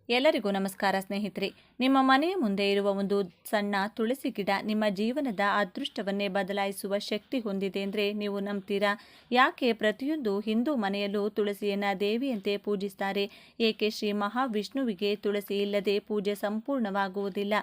ಎಲ್ಲರಿಗೂ ನಮಸ್ಕಾರ ಸ್ನೇಹಿತರೆ. ನಿಮ್ಮ ಮನೆಯ ಮುಂದೆ ಇರುವ ಒಂದು ಸಣ್ಣ ತುಳಸಿ ಗಿಡ ನಿಮ್ಮ ಜೀವನದ ಅದೃಷ್ಟವನ್ನೇ ಬದಲಾಯಿಸುವ ಶಕ್ತಿ ಹೊಂದಿದೆ ಅಂದರೆ ನೀವು ನಂಬ್ತೀರಾ? ಯಾಕೆ ಪ್ರತಿಯೊಂದು ಹಿಂದೂ ಮನೆಯಲ್ಲೂ ತುಳಸಿಯನ್ನು ದೇವಿಯಂತೆ ಪೂಜಿಸ್ತಾರೆ? ಏಕೆ ಶ್ರೀ ಮಹಾವಿಷ್ಣುವಿಗೆ ತುಳಸಿ ಇಲ್ಲದೆ ಪೂಜೆ ಸಂಪೂರ್ಣವಾಗುವುದಿಲ್ಲ?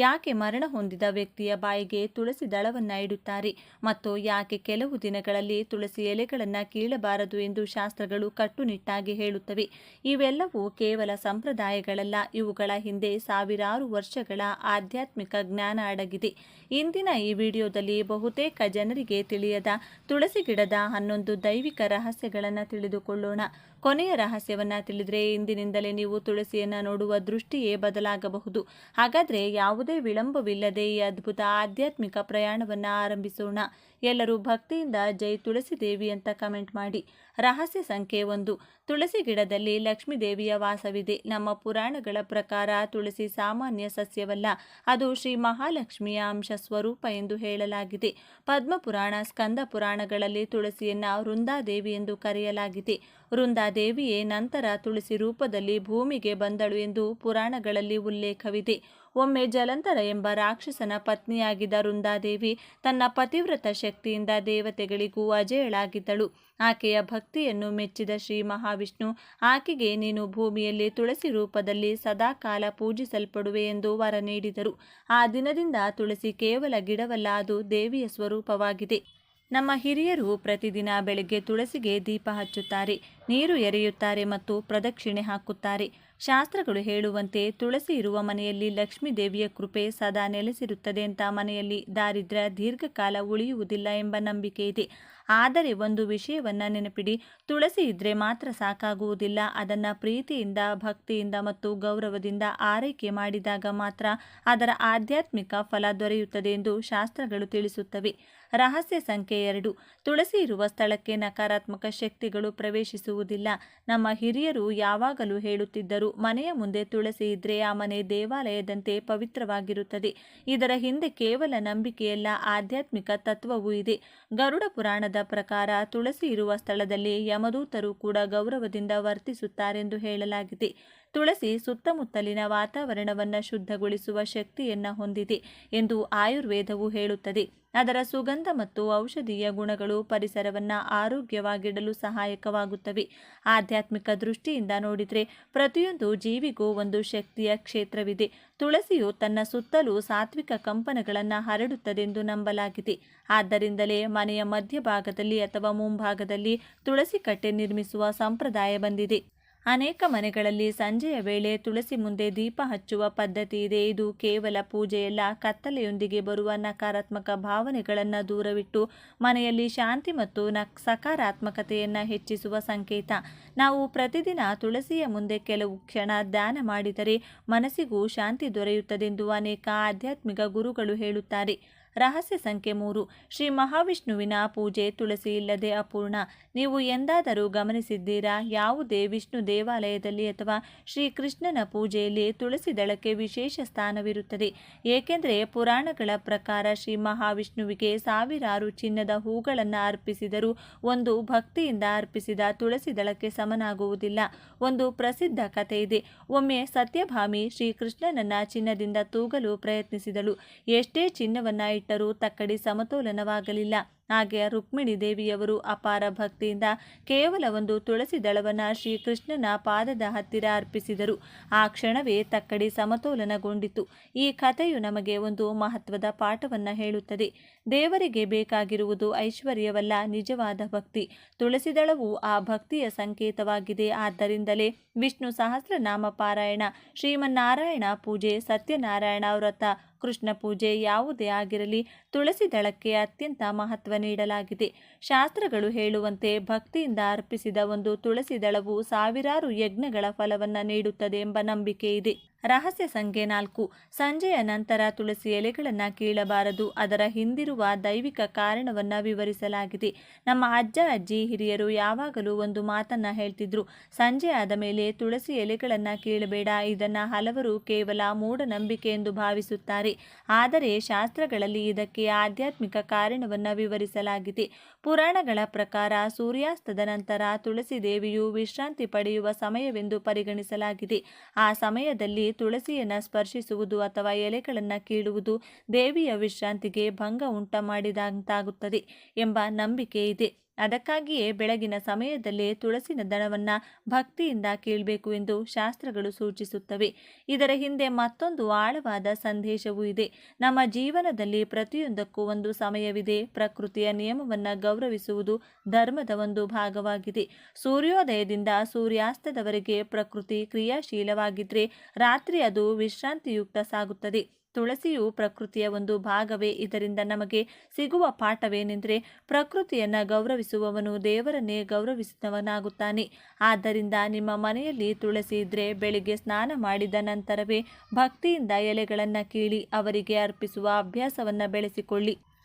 ಯಾಕೆ ಮರಣ ಹೊಂದಿದ ವ್ಯಕ್ತಿಯ ಬಾಯಿಗೆ ತುಳಸಿ ದಳವನ್ನು ಇಡುತ್ತಾರೆ? ಮತ್ತು ಯಾಕೆ ಕೆಲವು ದಿನಗಳಲ್ಲಿ ತುಳಸಿ ಎಲೆಗಳನ್ನು ಕೀಳಬಾರದು ಎಂದು ಶಾಸ್ತ್ರಗಳು ಕಟ್ಟುನಿಟ್ಟಾಗಿ ಹೇಳುತ್ತವೆ? ಇವೆಲ್ಲವೂ ಕೇವಲ ಸಂಪ್ರದಾಯಗಳ ಇವುಗಳ ಹಿಂದೆ ಸಾವಿರಾರು ವರ್ಷಗಳ ಆಧ್ಯಾತ್ಮಿಕ ಜ್ಞಾನ ಅಡಗಿದೆ. ಇಂದಿನ ಈ ವಿಡಿಯೋದಲ್ಲಿ ಬಹುತೇಕ ಜನರಿಗೆ ತಿಳಿಯದ ತುಳಸಿ ಗಿಡದ 11 ದೈವಿಕ ರಹಸ್ಯಗಳನ್ನು ತಿಳಿದುಕೊಳ್ಳೋಣ. ಕೊನೆಯ ರಹಸ್ಯವನ್ನು ತಿಳಿದರೆ ಇಂದಿನಿಂದಲೇ ನೀವು ತುಳಸಿಯನ್ನು ನೋಡುವ ದೃಷ್ಟಿಯೇ ಬದಲಾಗಬಹುದು. ಹಾಗಾದರೆ ಯಾವುದೇ ವಿಳಂಬವಿಲ್ಲದೆ ಈ ಅದ್ಭುತ ಆಧ್ಯಾತ್ಮಿಕ ಪ್ರಯಾಣವನ್ನು ಆರಂಭಿಸೋಣ. ಎಲ್ಲರೂ ಭಕ್ತಿಯಿಂದ ಜೈ ತುಳಸಿ ದೇವಿ ಅಂತ ಕಮೆಂಟ್ ಮಾಡಿ. ರಹಸ್ಯ ಸಂಖ್ಯೆ 1. ತುಳಸಿ ಗಿಡದಲ್ಲಿ ಲಕ್ಷ್ಮೀ ದೇವಿಯ ವಾಸವಿದೆ. ನಮ್ಮ ಪುರಾಣಗಳ ಪ್ರಕಾರ ತುಳಸಿ ಸಾಮಾನ್ಯ ಸಸ್ಯವಲ್ಲ, ಅದು ಶ್ರೀ ಮಹಾಲಕ್ಷ್ಮಿಯ ಅಂಶ ಸ್ವರೂಪ ಎಂದು ಹೇಳಲಾಗಿದೆ. ಪದ್ಮಪುರಾಣ, ಸ್ಕಂದ ಪುರಾಣಗಳಲ್ಲಿ ತುಳಸಿಯನ್ನ ವೃಂದಾದೇವಿ ಎಂದು ಕರೆಯಲಾಗಿದೆ. ವೃಂದಾದೇವಿಯೇ ನಂತರ ತುಳಸಿ ರೂಪದಲ್ಲಿ ಭೂಮಿಗೆ ಬಂದಳು ಎಂದು ಪುರಾಣಗಳಲ್ಲಿ ಉಲ್ಲೇಖವಿದೆ. ಒಮ್ಮೆ ಜಲಂಧರ ಎಂಬ ರಾಕ್ಷಸನ ಪತ್ನಿಯಾಗಿದ್ದ ವೃಂದಾದೇವಿ ತನ್ನ ಪತಿವ್ರತ ಶಕ್ತಿಯಿಂದ ದೇವತೆಗಳಿಗೂ ಅಜೇಯಳಾಗಿದ್ದಳು. ಆಕೆಯ ಭಕ್ತಿಯನ್ನು ಮೆಚ್ಚಿದ ಶ್ರೀ ಮಹಾವಿಷ್ಣು ಆಕೆಗೆ ನೀನು ಭೂಮಿಯಲ್ಲಿ ತುಳಸಿ ರೂಪದಲ್ಲಿ ಸದಾಕಾಲ ಪೂಜಿಸಲ್ಪಡುವೆ ಎಂದು ವರ ನೀಡಿದರು. ಆ ದಿನದಿಂದ ತುಳಸಿ ಕೇವಲ ಗಿಡವಲ್ಲ, ಅದು ದೇವಿಯ ಸ್ವರೂಪವಾಗಿದೆ. ನಮ್ಮ ಹಿರಿಯರು ಪ್ರತಿದಿನ ಬೆಳಗ್ಗೆ ತುಳಸಿಗೆ ದೀಪ ಹಚ್ಚುತ್ತಾರೆ, ನೀರು ಎರೆಯುತ್ತಾರೆ ಮತ್ತು ಪ್ರದಕ್ಷಿಣೆ ಹಾಕುತ್ತಾರೆ. ಶಾಸ್ತ್ರಗಳು ಹೇಳುವಂತೆ ತುಳಸಿ ಇರುವ ಮನೆಯಲ್ಲಿ ಲಕ್ಷ್ಮೀ ದೇವಿಯ ಕೃಪೆ ಸದಾ ನೆಲೆಸಿರುತ್ತದೆ ಅಂತ. ಮನೆಯಲ್ಲಿ ದಾರಿದ್ರ್ಯ ದೀರ್ಘಕಾಲ ಉಳಿಯುವುದಿಲ್ಲ ಎಂಬ ನಂಬಿಕೆ ಇದೆ. ಆದರೆ ಒಂದು ವಿಷಯವನ್ನು ನೆನಪಿಡಿ, ತುಳಸಿ ಇದ್ರೆ ಮಾತ್ರ ಸಾಕಾಗುವುದಿಲ್ಲ. ಅದನ್ನು ಪ್ರೀತಿಯಿಂದ, ಭಕ್ತಿಯಿಂದ ಮತ್ತು ಗೌರವದಿಂದ ಆರೈಕೆ ಮಾಡಿದಾಗ ಮಾತ್ರ ಅದರ ಆಧ್ಯಾತ್ಮಿಕ ಫಲ ದೊರೆಯುತ್ತದೆ ಎಂದು ಶಾಸ್ತ್ರಗಳು ತಿಳಿಸುತ್ತವೆ. ರಹಸ್ಯ ಸಂಖ್ಯೆ 2. ತುಳಸಿ ಇರುವ ಸ್ಥಳಕ್ಕೆ ನಕಾರಾತ್ಮಕ ಶಕ್ತಿಗಳು ಪ್ರವೇಶಿಸುವುದಿಲ್ಲ. ನಮ್ಮ ಹಿರಿಯರು ಯಾವಾಗಲೂ ಹೇಳುತ್ತಿದ್ದರು, ಮನೆಯ ಮುಂದೆ ತುಳಸಿ ಇದ್ರೆ ಆ ಮನೆ ದೇವಾಲಯದಂತೆ ಪವಿತ್ರವಾಗಿರುತ್ತದೆ. ಇದರ ಹಿಂದೆ ಕೇವಲ ನಂಬಿಕೆಯಲ್ಲ, ಆಧ್ಯಾತ್ಮಿಕ ತತ್ವವೂ ಇದೆ. ಗರುಡ ಪುರಾಣದ ಪ್ರಕಾರ ತುಳಸಿ ಇರುವ ಸ್ಥಳದಲ್ಲಿ ಯಮದೂತರು ಕೂಡ ಗೌರವದಿಂದ ವರ್ತಿಸುತ್ತಾರೆಂದು ಹೇಳಲಾಗಿದೆ. ತುಳಸಿ ಸುತ್ತಮುತ್ತಲಿನ ವಾತಾವರಣವನ್ನು ಶುದ್ಧಗೊಳಿಸುವ ಶಕ್ತಿಯನ್ನು ಹೊಂದಿದೆ ಎಂದು ಆಯುರ್ವೇದವು ಹೇಳುತ್ತದೆ. ಅದರ ಸುಗಂಧ ಮತ್ತು ಔಷಧೀಯ ಗುಣಗಳು ಪರಿಸರವನ್ನು ಆರೋಗ್ಯವಾಗಿಡಲು ಸಹಾಯಕವಾಗುತ್ತವೆ. ಆಧ್ಯಾತ್ಮಿಕ ದೃಷ್ಟಿಯಿಂದ ನೋಡಿದರೆ ಪ್ರತಿಯೊಂದು ಜೀವಿಗೂ ಒಂದು ಶಕ್ತಿಯ ಕ್ಷೇತ್ರವಿದೆ. ತುಳಸಿಯು ತನ್ನ ಸುತ್ತಲೂ ಸಾತ್ವಿಕ ಕಂಪನಗಳನ್ನು ಹರಡುತ್ತದೆಂದು ನಂಬಲಾಗಿದೆ. ಆದ್ದರಿಂದಲೇ ಮನೆಯ ಮಧ್ಯಭಾಗದಲ್ಲಿ ಅಥವಾ ಮುಂಭಾಗದಲ್ಲಿ ತುಳಸಿ ಕಟ್ಟೆ ನಿರ್ಮಿಸುವ ಸಂಪ್ರದಾಯ ಬಂದಿದೆ. ಅನೇಕ ಮನೆಗಳಲ್ಲಿ ಸಂಜೆಯ ವೇಳೆ ತುಳಸಿ ಮುಂದೆ ದೀಪ ಹಚ್ಚುವ ಪದ್ಧತಿ ಇದೆ. ಇದು ಕೇವಲ ಪೂಜೆಯಲ್ಲ, ಕತ್ತಲೆಯೊಂದಿಗೆ ಬರುವ ನಕಾರಾತ್ಮಕ ಭಾವನೆಗಳನ್ನು ದೂರವಿಟ್ಟು ಮನೆಯಲ್ಲಿ ಶಾಂತಿ ಮತ್ತು ಸಕಾರಾತ್ಮಕತೆಯನ್ನು ಹೆಚ್ಚಿಸುವ ಸಂಕೇತ. ನಾವು ಪ್ರತಿದಿನ ತುಳಸಿಯ ಮುಂದೆ ಕೆಲವು ಕ್ಷಣ ಧ್ಯಾನ ಮಾಡಿದರೆ ಮನಸ್ಸಿಗೂ ಶಾಂತಿ ದೊರೆಯುತ್ತದೆಂದು ಅನೇಕ ಆಧ್ಯಾತ್ಮಿಕ ಗುರುಗಳು ಹೇಳುತ್ತಾರೆ. ರಹಸ್ಯ ಸಂಖ್ಯೆ 3. ಶ್ರೀ ಮಹಾವಿಷ್ಣುವಿನ ಪೂಜೆ ತುಳಸಿ ಇಲ್ಲದೆ ಅಪೂರ್ಣ. ನೀವು ಎಂದಾದರೂ ಗಮನಿಸಿದ್ದೀರಾ? ಯಾವುದೇ ವಿಷ್ಣು ದೇವಾಲಯದಲ್ಲಿ ಅಥವಾ ಶ್ರೀಕೃಷ್ಣನ ಪೂಜೆಯಲ್ಲಿ ತುಳಸಿ ದಳಕ್ಕೆ ವಿಶೇಷ ಸ್ಥಾನವಿರುತ್ತದೆ. ಏಕೆಂದರೆ ಪುರಾಣಗಳ ಪ್ರಕಾರ ಶ್ರೀ ಮಹಾವಿಷ್ಣುವಿಗೆ ಸಾವಿರಾರು ಚಿನ್ನದ ಹೂಗಳನ್ನು ಅರ್ಪಿಸಿದರೂ ಒಂದು ಭಕ್ತಿಯಿಂದ ಅರ್ಪಿಸಿದ ತುಳಸಿ ದಳಕ್ಕೆ ಸಮನಾಗುವುದಿಲ್ಲ. ಒಂದು ಪ್ರಸಿದ್ಧ ಕಥೆ ಇದೆ. ಒಮ್ಮೆ ಸತ್ಯಭಾಮಿ ಶ್ರೀಕೃಷ್ಣನನ್ನ ಚಿನ್ನದಿಂದ ತೂಗಲು ಪ್ರಯತ್ನಿಸಿದಳು. ಎಷ್ಟೇ ಚಿನ್ನವನ್ನು ಇಟ್ಟರೂ ತಕ್ಕಡಿ ಸಮತೋಲನವಾಗಲಿಲ್ಲ. ಹಾಗೆ ರುಕ್ಮಿಣಿ ದೇವಿಯವರು ಅಪಾರ ಭಕ್ತಿಯಿಂದ ಕೇವಲ ಒಂದು ತುಳಸಿ ದಳವನ್ನು ಶ್ರೀಕೃಷ್ಣನ ಪಾದದ ಹತ್ತಿರ ಅರ್ಪಿಸಿದರು. ಆ ಕ್ಷಣವೇ ತಕ್ಕಡಿ ಸಮತೋಲನಗೊಂಡಿತು. ಈ ಕಥೆಯು ನಮಗೆ ಒಂದು ಮಹತ್ವದ ಪಾಠವನ್ನು ಹೇಳುತ್ತದೆ. ದೇವರಿಗೆ ಬೇಕಾಗಿರುವುದು ಐಶ್ವರ್ಯವಲ್ಲ, ನಿಜವಾದ ಭಕ್ತಿ. ತುಳಸಿ ದಳವು ಆ ಭಕ್ತಿಯ ಸಂಕೇತವಾಗಿದೆ. ಆದ್ದರಿಂದಲೇ ವಿಷ್ಣು ಸಹಸ್ರನಾಮ ಪಾರಾಯಣ, ಶ್ರೀಮನ್ನಾರಾಯಣ ಪೂಜೆ, ಸತ್ಯನಾರಾಯಣ ವ್ರತ, ಕೃಷ್ಣ ಪೂಜೆ ಯಾವುದೇ ಆಗಿರಲಿ, ತುಳಸಿ ದಳಕ್ಕೆ ಅತ್ಯಂತ ಮಹತ್ವ ನೀಡಲಾಗಿದೆ. ಶಾಸ್ತ್ರಗಳು ಹೇಳುವಂತೆ ಭಕ್ತಿಯಿಂದ ಅರ್ಪಿಸಿದ ಒಂದು ತುಳಸಿ ದಳವು ಸಾವಿರಾರು ಯಜ್ಞಗಳ ಫಲವನ್ನು ನೀಡುತ್ತದೆ ಎಂಬ ನಂಬಿಕೆ ಇದೆ. ರಹಸ್ಯ ಸಂಖ್ಯೆ 4. ಸಂಜೆಯ ನಂತರ ತುಳಸಿ ಎಲೆಗಳನ್ನು ಕೀಳಬಾರದು. ಅದರ ಹಿಂದಿರುವ ದೈವಿಕ ಕಾರಣವನ್ನು ವಿವರಿಸಲಾಗಿದೆ. ನಮ್ಮ ಅಜ್ಜ ಅಜ್ಜಿ ಹಿರಿಯರು ಯಾವಾಗಲೂ ಒಂದು ಮಾತನ್ನ ಹೇಳ್ತಿದ್ರು, ಸಂಜೆ ಆದ ಮೇಲೆ ತುಳಸಿ ಎಲೆಗಳನ್ನು ಕೀಳಬೇಡ. ಇದನ್ನು ಹಲವರು ಕೇವಲ ಮೂಢನಂಬಿಕೆ ಎಂದು ಭಾವಿಸುತ್ತಾರೆ. ಆದರೆ ಶಾಸ್ತ್ರಗಳಲ್ಲಿ ಇದಕ್ಕೆ ಆಧ್ಯಾತ್ಮಿಕ ಕಾರಣವನ್ನು ವಿವರಿಸಲಾಗಿದೆ. ಪುರಾಣಗಳ ಪ್ರಕಾರ ಸೂರ್ಯಾಸ್ತದ ನಂತರ ತುಳಸಿ ದೇವಿಯು ವಿಶ್ರಾಂತಿ ಪಡೆಯುವ ಸಮಯವೆಂದು ಪರಿಗಣಿಸಲಾಗಿದೆ. ಆ ಸಮಯದಲ್ಲಿ ತುಳಸಿಯನ್ನು ಸ್ಪರ್ಶಿಸುವುದು ಅಥವಾ ಎಲೆಗಳನ್ನು ಕೀಳುವುದು ದೇವಿಯ ವಿಶ್ರಾಂತಿಗೆ ಭಂಗ ಉಂಟುಮಾಡಿದಂತಾಗುತ್ತದೆ ಎಂಬ ನಂಬಿಕೆ ಇದೆ. ಅದಕ್ಕಾಗಿಯೇ ಬೆಳಗಿನ ಸಮಯದಲ್ಲೇ ತುಳಸಿನ ದಳವನ್ನು ಭಕ್ತಿಯಿಂದ ಕೀಳಬೇಕು ಎಂದು ಶಾಸ್ತ್ರಗಳು ಸೂಚಿಸುತ್ತವೆ. ಇದರ ಹಿಂದೆ ಮತ್ತೊಂದು ಆಳವಾದ ಸಂದೇಶವೂ ಇದೆ. ನಮ್ಮ ಜೀವನದಲ್ಲಿ ಪ್ರತಿಯೊಂದಕ್ಕೂ ಒಂದು ಸಮಯವಿದೆ. ಪ್ರಕೃತಿಯ ನಿಯಮವನ್ನು ಗೌರವಿಸುವುದು ಧರ್ಮದ ಒಂದು ಭಾಗವಾಗಿದೆ. ಸೂರ್ಯೋದಯದಿಂದ ಸೂರ್ಯಾಸ್ತದವರೆಗೆ ಪ್ರಕೃತಿ ಕ್ರಿಯಾಶೀಲವಾಗಿದ್ದರೆ ರಾತ್ರಿ ಅದು ವಿಶ್ರಾಂತಿಯುಕ್ತ ಸಾಗುತ್ತದೆ. ತುಳಸಿಯು ಪ್ರಕೃತಿಯ ಒಂದು ಭಾಗವೇ. ಇದರಿಂದ ನಮಗೆ ಸಿಗುವ ಪಾಠವೇನೆಂದರೆ, ಪ್ರಕೃತಿಯನ್ನು ಗೌರವಿಸುವವನು ದೇವರನ್ನೇ ಗೌರವಿಸಿದವನಾಗುತ್ತಾನೆ. ಆದ್ದರಿಂದ ನಿಮ್ಮ ಮನೆಯಲ್ಲಿ ತುಳಸಿ ಇದ್ದರೆ ಬೆಳಿಗ್ಗೆ ಸ್ನಾನ ಮಾಡಿದ ನಂತರವೇ ಭಕ್ತಿಯಿಂದ ಎಲೆಗಳನ್ನು ಕೀಳಿ ಅವರಿಗೆ ಅರ್ಪಿಸುವ ಅಭ್ಯಾಸವನ್ನು ಬೆಳೆಸಿಕೊಳ್ಳಿ.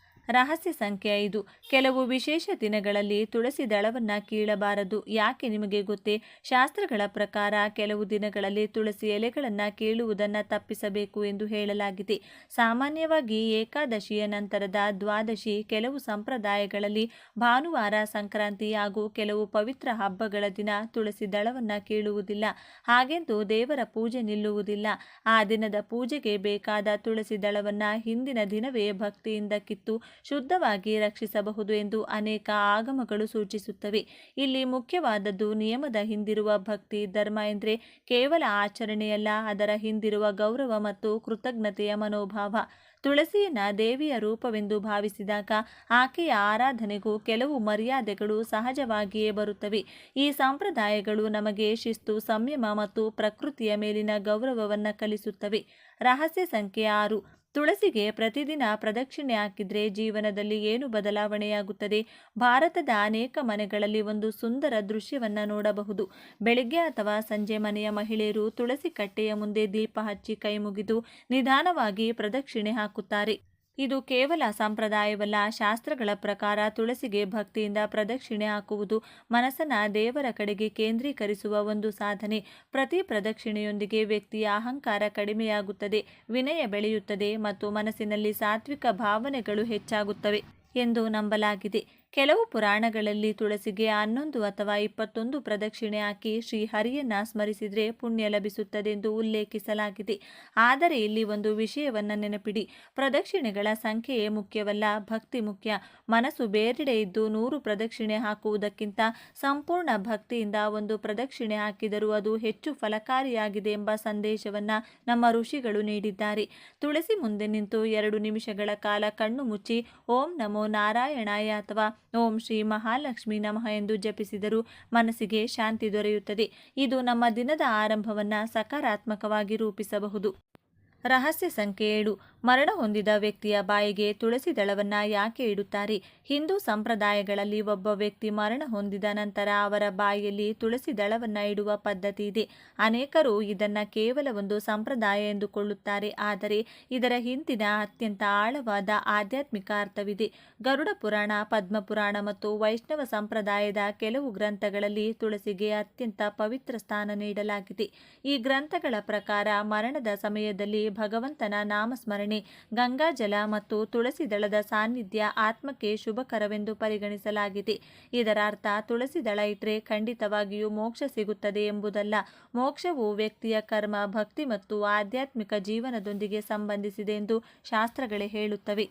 ರಹಸ್ಯ ಸಂಖ್ಯೆ 5. ಕೆಲವು ವಿಶೇಷ ದಿನಗಳಲ್ಲಿ ತುಳಸಿ ದಳವನ್ನು ಕೀಳಬಾರದು. ಯಾಕೆ ನಿಮಗೆ ಗೊತ್ತೇ? ಶಾಸ್ತ್ರಗಳ ಪ್ರಕಾರ ಕೆಲವು ದಿನಗಳಲ್ಲಿ ತುಳಸಿ ಎಲೆಗಳನ್ನು ಕೀಳುವುದನ್ನು ತಪ್ಪಿಸಬೇಕು ಎಂದು ಹೇಳಲಾಗಿದೆ. ಸಾಮಾನ್ಯವಾಗಿ ಏಕಾದಶಿಯ ನಂತರದ ದ್ವಾದಶಿ, ಕೆಲವು ಸಂಪ್ರದಾಯಗಳಲ್ಲಿ ಭಾನುವಾರ, ಸಂಕ್ರಾಂತಿ ಹಾಗೂ ಕೆಲವು ಪವಿತ್ರ ಹಬ್ಬಗಳ ದಿನ ತುಳಸಿ ದಳವನ್ನು ಕೀಳುವುದಿಲ್ಲ. ಹಾಗೆಂದು ದೇವರ ಪೂಜೆ ನಿಲ್ಲುವುದಿಲ್ಲ. ಆ ದಿನದ ಪೂಜೆಗೆ ಬೇಕಾದ ತುಳಸಿ ದಳವನ್ನು ಹಿಂದಿನ ದಿನವೇ ಭಕ್ತಿಯಿಂದ ಕಿತ್ತು ಶುದ್ಧವಾಗಿ ರಕ್ಷಿಸಬಹುದು ಎಂದು ಅನೇಕ ಆಗಮಗಳು ಸೂಚಿಸುತ್ತವೆ. ಇಲ್ಲಿ ಮುಖ್ಯವಾದದ್ದು ನಿಯಮದ ಹಿಂದಿರುವ ಭಕ್ತಿ. ಧರ್ಮ ಎಂದರೆ ಕೇವಲ ಆಚರಣೆಯಲ್ಲ, ಅದರ ಹಿಂದಿರುವ ಗೌರವ ಮತ್ತು ಕೃತಜ್ಞತೆಯ ಮನೋಭಾವ. ತುಳಸಿಯನ್ನು ದೇವಿಯ ರೂಪವೆಂದು ಭಾವಿಸಿದಾಗ ಆಕೆಯ ಆರಾಧನೆಗೂ ಕೆಲವು ಮರ್ಯಾದೆಗಳು ಸಹಜವಾಗಿಯೇ ಬರುತ್ತವೆ. ಈ ಸಂಪ್ರದಾಯಗಳು ನಮಗೆ ಶಿಸ್ತು, ಸಂಯಮ ಮತ್ತು ಪ್ರಕೃತಿಯ ಮೇಲಿನ ಗೌರವವನ್ನು ಕಲಿಸುತ್ತವೆ. ರಹಸ್ಯ ಸಂಖ್ಯೆ 6. ತುಳಸಿಗೆ ಪ್ರತಿದಿನ ಪ್ರದಕ್ಷಿಣೆ ಹಾಕಿದರೆ ಜೀವನದಲ್ಲಿ ಏನು ಬದಲಾವಣೆಯಾಗುತ್ತದೆ? ಭಾರತದ ಅನೇಕ ಮನೆಗಳಲ್ಲಿ ಒಂದು ಸುಂದರ ದೃಶ್ಯವನ್ನು ನೋಡಬಹುದು. ಬೆಳಿಗ್ಗೆ ಅಥವಾ ಸಂಜೆ ಮನೆಯ ಮಹಿಳೆಯರು ತುಳಸಿ ಕಟ್ಟೆಯ ಮುಂದೆ ದೀಪ ಹಚ್ಚಿ ಕೈ ಮುಗಿದು ನಿಧಾನವಾಗಿ ಪ್ರದಕ್ಷಿಣೆ ಹಾಕುತ್ತಾರೆ. ಇದು ಕೇವಲ ಸಂಪ್ರದಾಯವಲ್ಲ. ಶಾಸ್ತ್ರಗಳ ಪ್ರಕಾರ ತುಳಸಿಗೆ ಭಕ್ತಿಯಿಂದ ಪ್ರದಕ್ಷಿಣೆ ಹಾಕುವುದು ಮನಸ್ಸನ್ನು ದೇವರ ಕಡೆಗೆ ಕೇಂದ್ರೀಕರಿಸುವ ಒಂದು ಸಾಧನೆ. ಪ್ರತಿ ಪ್ರದಕ್ಷಿಣೆಯೊಂದಿಗೆ ವ್ಯಕ್ತಿಯ ಅಹಂಕಾರ ಕಡಿಮೆಯಾಗುತ್ತದೆ, ವಿನಯ ಬೆಳೆಯುತ್ತದೆ ಮತ್ತು ಮನಸ್ಸಿನಲ್ಲಿ ಸಾತ್ವಿಕ ಭಾವನೆಗಳು ಹೆಚ್ಚಾಗುತ್ತವೆ ಎಂದು ನಂಬಲಾಗಿದೆ. ಕೆಲವು ಪುರಾಣಗಳಲ್ಲಿ ತುಳಸಿಗೆ 11 ಅಥವಾ 21 ಪ್ರದಕ್ಷಿಣೆ ಹಾಕಿ ಶ್ರೀಹರಿಯನ್ನು ಸ್ಮರಿಸಿದರೆ ಪುಣ್ಯ ಲಭಿಸುತ್ತದೆ ಎಂದು ಉಲ್ಲೇಖಿಸಲಾಗಿದೆ. ಆದರೆ ಇಲ್ಲಿ ಒಂದು ವಿಷಯವನ್ನು ನೆನಪಿಡಿ, ಪ್ರದಕ್ಷಿಣೆಗಳ ಸಂಖ್ಯೆಯೇ ಮುಖ್ಯವಲ್ಲ, ಭಕ್ತಿ ಮುಖ್ಯ. ಮನಸ್ಸು ಬೇರೆಡೆ ಇದ್ದು 100 ಪ್ರದಕ್ಷಿಣೆ ಹಾಕುವುದಕ್ಕಿಂತ ಸಂಪೂರ್ಣ ಭಕ್ತಿಯಿಂದ ಒಂದು ಪ್ರದಕ್ಷಿಣೆ ಹಾಕಿದರೂ ಅದು ಹೆಚ್ಚು ಫಲಕಾರಿಯಾಗಿದೆ ಎಂಬ ಸಂದೇಶವನ್ನು ನಮ್ಮ ಋಷಿಗಳು ನೀಡಿದ್ದಾರೆ. ತುಳಸಿ ಮುಂದೆ ನಿಂತು 2 ನಿಮಿಷಗಳ ಕಾಲ ಕಣ್ಣು ಮುಚ್ಚಿ ಓಂ ನಮೋ ನಾರಾಯಣಾಯ ಅಥವಾ ಓಂ ಶ್ರೀ ಮಹಾಲಕ್ಷ್ಮಿ ನಮಃ ಎಂದು ಜಪಿಸಿದರೂ ಮನಸ್ಸಿಗೆ ಶಾಂತಿ ದೊರೆಯುತ್ತದೆ. ಇದು ನಮ್ಮ ದಿನದ ಆರಂಭವನ್ನು ಸಕಾರಾತ್ಮಕವಾಗಿ ರೂಪಿಸಬಹುದು. ರಹಸ್ಯ ಸಂಖ್ಯೆ 7. ಮರಣ ಹೊಂದಿದ ವ್ಯಕ್ತಿಯ ಬಾಯಿಗೆ ತುಳಸಿ ದಳವನ್ನು ಯಾಕೆ ಇಡುತ್ತಾರೆ? ಹಿಂದೂ ಸಂಪ್ರದಾಯಗಳಲ್ಲಿ ಒಬ್ಬ ವ್ಯಕ್ತಿ ಮರಣ ಹೊಂದಿದ ನಂತರ ಅವರ ಬಾಯಿಯಲ್ಲಿ ತುಳಸಿ ದಳವನ್ನು ಇಡುವ ಪದ್ಧತಿ ಇದೆ. ಅನೇಕರು ಇದನ್ನು ಕೇವಲ ಒಂದು ಸಂಪ್ರದಾಯ ಎಂದುಕೊಳ್ಳುತ್ತಾರೆ, ಆದರೆ ಇದರ ಹಿಂದಿನ ಅತ್ಯಂತ ಆಳವಾದ ಆಧ್ಯಾತ್ಮಿಕ ಅರ್ಥವಿದೆ. ಗರುಡ ಪುರಾಣ, ಪದ್ಮಪುರಾಣ ಮತ್ತು ವೈಷ್ಣವ ಸಂಪ್ರದಾಯದ ಕೆಲವು ಗ್ರಂಥಗಳಲ್ಲಿ ತುಳಸಿಗೆ ಅತ್ಯಂತ ಪವಿತ್ರ ಸ್ಥಾನ ನೀಡಲಾಗಿದೆ. ಈ ಗ್ರಂಥಗಳ ಪ್ರಕಾರ ಮರಣದ ಸಮಯದಲ್ಲಿ ಭಗವಂತನ ನಾಮಸ್ಮರಣೆ, ಗಂಗಾಜಲ ಮತ್ತು ತುಳಸಿ ದಳದ ಸಾನ್ನಿಧ್ಯ ಆತ್ಮಕ್ಕೆ ಶುಭಕರವೆಂದು ಪರಿಗಣಿಸಲಾಗಿದೆ. ಇದರ ಅರ್ಥ ತುಳಸಿ ದಳ ಇಟ್ಟರೆ ಖಂಡಿತವಾಗಿಯೂ ಮೋಕ್ಷ ಸಿಗುತ್ತದೆ ಎಂಬುದಲ್ಲ. ಮೋಕ್ಷವು ವ್ಯಕ್ತಿಯ ಕರ್ಮ, ಭಕ್ತಿ ಮತ್ತು ಆಧ್ಯಾತ್ಮಿಕ ಜೀವನದೊಂದಿಗೆ ಸಂಬಂಧಿಸಿದೆ ಎಂದು ಶಾಸ್ತ್ರಗಳೇ ಹೇಳುತ್ತವೆ.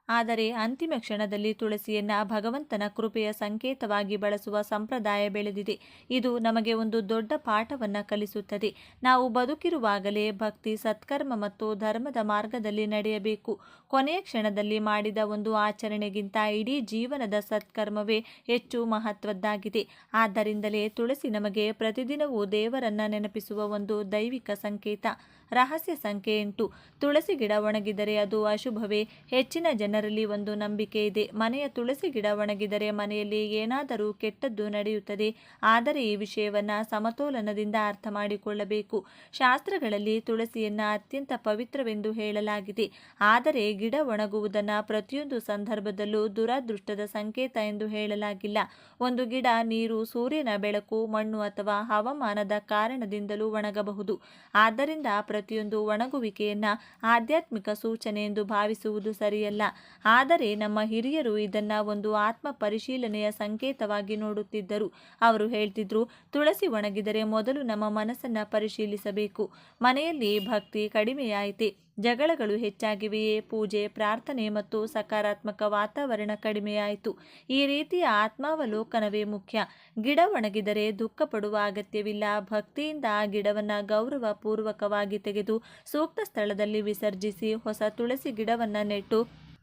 ಆದರೆ ಅಂತಿಮ ಕ್ಷಣದಲ್ಲಿ ತುಳಸಿಯನ್ನು ಭಗವಂತನ ಕೃಪೆಯ ಸಂಕೇತವಾಗಿ ಬಳಸುವ ಸಂಪ್ರದಾಯ ಬೆಳೆದಿದೆ. ಇದು ನಮಗೆ ಒಂದು ದೊಡ್ಡ ಪಾಠವನ್ನು ಕಲಿಸುತ್ತದೆ. ನಾವು ಬದುಕಿರುವಾಗಲೇ ಭಕ್ತಿ, ಸತ್ಕರ್ಮ ಮತ್ತು ಧರ್ಮದ ಮಾರ್ಗದಲ್ಲಿ ನಡೆಯಬೇಕು. ಕೊನೆಯ ಕ್ಷಣದಲ್ಲಿ ಮಾಡಿದ ಒಂದು ಆಚರಣೆಗಿಂತ ಇಡೀ ಜೀವನದ ಸತ್ಕರ್ಮವೇ ಹೆಚ್ಚು ಮಹತ್ವದ್ದಾಗಿದೆ. ಆದ್ದರಿಂದಲೇ ತುಳಸಿ ನಮಗೆ ಪ್ರತಿದಿನವೂ ದೇವರನ್ನು ನೆನಪಿಸುವ ಒಂದು ದೈವಿಕ ಸಂಕೇತ. ರಹಸ್ಯ ಸಂಖ್ಯೆ 8. ತುಳಸಿ ಗಿಡ ಒಣಗಿದರೆ ಅದು ಅಶುಭವೇ? ಹೆಚ್ಚಿನ ಜನರು ಜನರಲ್ಲಿ ಒಂದು ನಂಬಿಕೆ ಇದೆ. ಮನೆಯ ತುಳಸಿ ಗಿಡ ಒಣಗಿದರೆ ಮನೆಯಲ್ಲಿ ಏನಾದರೂ ಕೆಟ್ಟದ್ದು ನಡೆಯುತ್ತದೆ. ಆದರೆ ಈ ವಿಷಯವನ್ನು ಸಮತೋಲನದಿಂದ ಅರ್ಥ ಮಾಡಿಕೊಳ್ಳಬೇಕು. ಶಾಸ್ತ್ರಗಳಲ್ಲಿ ತುಳಸಿಯನ್ನ ಅತ್ಯಂತ ಪವಿತ್ರವೆಂದು ಹೇಳಲಾಗಿದೆ. ಆದರೆ ಗಿಡ ಒಣಗುವುದನ್ನು ಪ್ರತಿಯೊಂದು ಸಂದರ್ಭದಲ್ಲೂ ದುರಾದೃಷ್ಟದ ಸಂಕೇತ ಎಂದು ಹೇಳಲಾಗಿಲ್ಲ. ಒಂದು ಗಿಡ ನೀರು, ಸೂರ್ಯನ ಬೆಳಕು, ಮಣ್ಣು ಅಥವಾ ಹವಾಮಾನದ ಕಾರಣದಿಂದಲೂ ಒಣಗಬಹುದು. ಆದ್ದರಿಂದ ಪ್ರತಿಯೊಂದು ಒಣಗುವಿಕೆಯನ್ನ ಆಧ್ಯಾತ್ಮಿಕ ಸೂಚನೆ ಎಂದು ಭಾವಿಸುವುದು ಸರಿಯಲ್ಲ. ಆದರೆ ನಮ್ಮ ಹಿರಿಯರು ಇದನ್ನ ಒಂದು ಆತ್ಮ ಪರಿಶೀಲನೆಯ ಸಂಕೇತವಾಗಿ ನೋಡುತ್ತಿದ್ದರು. ಅವರು ಹೇಳ್ತಿದ್ರು, ತುಳಸಿ ಒಣಗಿದರೆ ಮೊದಲು ನಮ್ಮ ಮನಸ್ಸನ್ನ ಪರಿಶೀಲಿಸಬೇಕು. ಮನೆಯಲ್ಲಿ ಭಕ್ತಿ ಕಡಿಮೆಯಾಯಿತೆ, ಜಗಳಗಳು ಹೆಚ್ಚಾಗಿವೆಯೇ, ಪೂಜೆ, ಪ್ರಾರ್ಥನೆ ಮತ್ತು ಸಕಾರಾತ್ಮಕ ವಾತಾವರಣ ಕಡಿಮೆಯಾಯಿತು. ಈ ರೀತಿಯ ಆತ್ಮಾವಲೋಕನವೇ ಮುಖ್ಯ. ಗಿಡ ಒಣಗಿದರೆ ದುಃಖ ಪಡುವ ಅಗತ್ಯವಿಲ್ಲ. ಭಕ್ತಿಯಿಂದ ಆ ಗಿಡವನ್ನು ಗೌರವ ಪೂರ್ವಕವಾಗಿ ತೆಗೆದು ಸೂಕ್ತ ಸ್ಥಳದಲ್ಲಿ ವಿಸರ್ಜಿಸಿ ಹೊಸ ತುಳಸಿ ಗಿಡವನ್ನು ನೆಟ್ಟು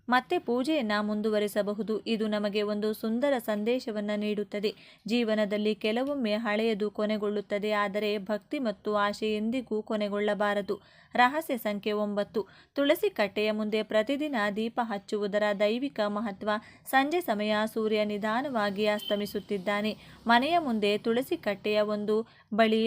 ಮತ್ತೆ ಪೂಜೆಯನ್ನು ಮುಂದುವರಿಸಬಹುದು. ಇದು ನಮಗೆ ಒಂದು ಸುಂದರ ಸಂದೇಶವನ್ನು ನೀಡುತ್ತದೆ. ಜೀವನದಲ್ಲಿ ಕೆಲವೊಮ್ಮೆ ಹಳೆಯದು ಕೊನೆಗೊಳ್ಳುತ್ತದೆ, ಆದರೆ ಭಕ್ತಿ ಮತ್ತು ಆಶೆ ಎಂದಿಗೂ ಕೊನೆಗೊಳ್ಳಬಾರದು. ರಹಸ್ಯ ಸಂಖ್ಯೆ 9. ತುಳಸಿ ಕಟ್ಟೆಯ ಮುಂದೆ ಪ್ರತಿದಿನ ದೀಪ ಹಚ್ಚುವುದರ ದೈವಿಕ ಮಹತ್ವ. ಸಂಜೆ ಸಮಯ ಸೂರ್ಯ ನಿಧಾನವಾಗಿ ಅಸ್ತಮಿಸುತ್ತಿದ್ದಾನೆ. ಮನೆಯ ಮುಂದೆ ತುಳಸಿ ಕಟ್ಟೆಯ ಒಂದು ಬಳಿ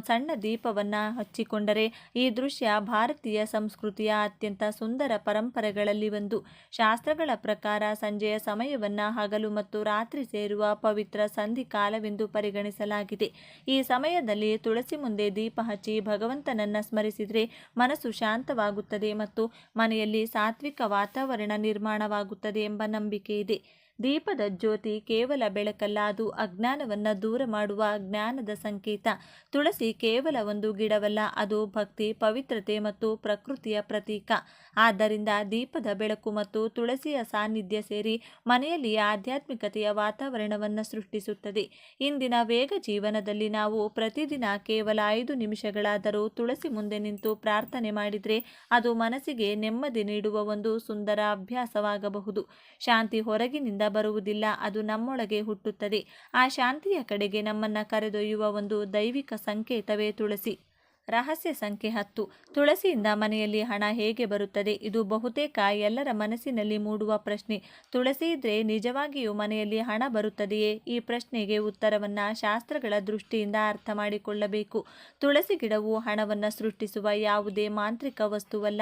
ಸಣ್ಣ ದೀಪವನ್ನು ಹಚ್ಚಿಕೊಂಡರೆ ಈ ದೃಶ್ಯ ಭಾರತೀಯ ಸಂಸ್ಕೃತಿಯ ಅತ್ಯಂತ ಸುಂದರ ಪರಂಪರೆಗಳಲ್ಲಿ ಒಂದು. ಶಾಸ್ತ್ರಗಳ ಪ್ರಕಾರ ಸಂಜೆಯ ಸಮಯವನ್ನು ಹಗಲು ಮತ್ತು ರಾತ್ರಿ ಸೇರುವ ಪವಿತ್ರ ಸಂಧಿ ಕಾಲವೆಂದು ಪರಿಗಣಿಸಲಾಗಿದೆ. ಈ ಸಮಯದಲ್ಲಿ ತುಳಸಿ ಮುಂದೆ ದೀಪ ಹಚ್ಚಿ ಭಗವಂತನನ್ನ ಸ್ಮರಿಸಿದರೆ ಮನಸ್ಸು ಶಾಂತವಾಗುತ್ತದೆ ಮತ್ತು ಮನೆಯಲ್ಲಿ ಸಾತ್ವಿಕ ವಾತಾವರಣ ನಿರ್ಮಾಣವಾಗುತ್ತದೆ ಎಂಬ ನಂಬಿಕೆ ಇದೆ. ದೀಪದ ಜ್ಯೋತಿ ಕೇವಲ ಬೆಳಕಲ್ಲ, ಅದು ಅಜ್ಞಾನವನ್ನು ದೂರ ಮಾಡುವ ಜ್ಞಾನದ ಸಂಕೇತ. ತುಳಸಿ ಕೇವಲ ಒಂದು ಗಿಡವಲ್ಲ, ಅದು ಭಕ್ತಿ, ಪವಿತ್ರತೆ ಮತ್ತು ಪ್ರಕೃತಿಯ ಪ್ರತೀಕ. ಆದ್ದರಿಂದ ದೀಪದ ಬೆಳಕು ಮತ್ತು ತುಳಸಿಯ ಸಾನ್ನಿಧ್ಯ ಸೇರಿ ಮನೆಯಲ್ಲಿ ಆಧ್ಯಾತ್ಮಿಕತೆಯ ವಾತಾವರಣವನ್ನು ಸೃಷ್ಟಿಸುತ್ತದೆ. ಇಂದಿನ ವೇಗ ಜೀವನದಲ್ಲಿ ನಾವು ಪ್ರತಿದಿನ ಕೇವಲ 5 ನಿಮಿಷಗಳಾದರೂ ತುಳಸಿ ಮುಂದೆ ನಿಂತು ಪ್ರಾರ್ಥನೆ ಮಾಡಿದರೆ ಅದು ಮನಸ್ಸಿಗೆ ನೆಮ್ಮದಿ ನೀಡುವ ಒಂದು ಸುಂದರ ಅಭ್ಯಾಸವಾಗಬಹುದು. ಶಾಂತಿ ಹೊರಗಿನಿಂದ ಬರುವುದಿಲ್ಲ, ಅದು ನಮ್ಮೊಳಗೆ ಹುಟ್ಟುತ್ತದೆ. ಆ ಶಾಂತಿಯ ಕಡೆಗೆ ನಮ್ಮನ್ನು ಕರೆದೊಯ್ಯುವ ಒಂದು ದೈವಿಕ ಸಂಕೇತವೇ ತುಳಸಿ. ರಹಸ್ಯ ಸಂಖ್ಯೆ 10. ತುಳಸಿಯಿಂದ ಮನೆಯಲ್ಲಿ ಹಣ ಹೇಗೆ ಬರುತ್ತದೆ? ಇದು ಬಹುತೇಕ ಎಲ್ಲರ ಮನಸ್ಸಿನಲ್ಲಿ ಮೂಡುವ ಪ್ರಶ್ನೆ. ತುಳಸಿ ಇದ್ರೆ ನಿಜವಾಗಿಯೂ ಮನೆಯಲ್ಲಿ ಹಣ ಬರುತ್ತದೆಯೇ? ಈ ಪ್ರಶ್ನೆಗೆ ಉತ್ತರವನ್ನು ಶಾಸ್ತ್ರಗಳ ದೃಷ್ಟಿಯಿಂದ ಅರ್ಥ ಮಾಡಿಕೊಳ್ಳಬೇಕು. ತುಳಸಿ ಗಿಡವು ಹಣವನ್ನು ಸೃಷ್ಟಿಸುವ ಯಾವುದೇ ಮಾಂತ್ರಿಕ ವಸ್ತುವಲ್ಲ.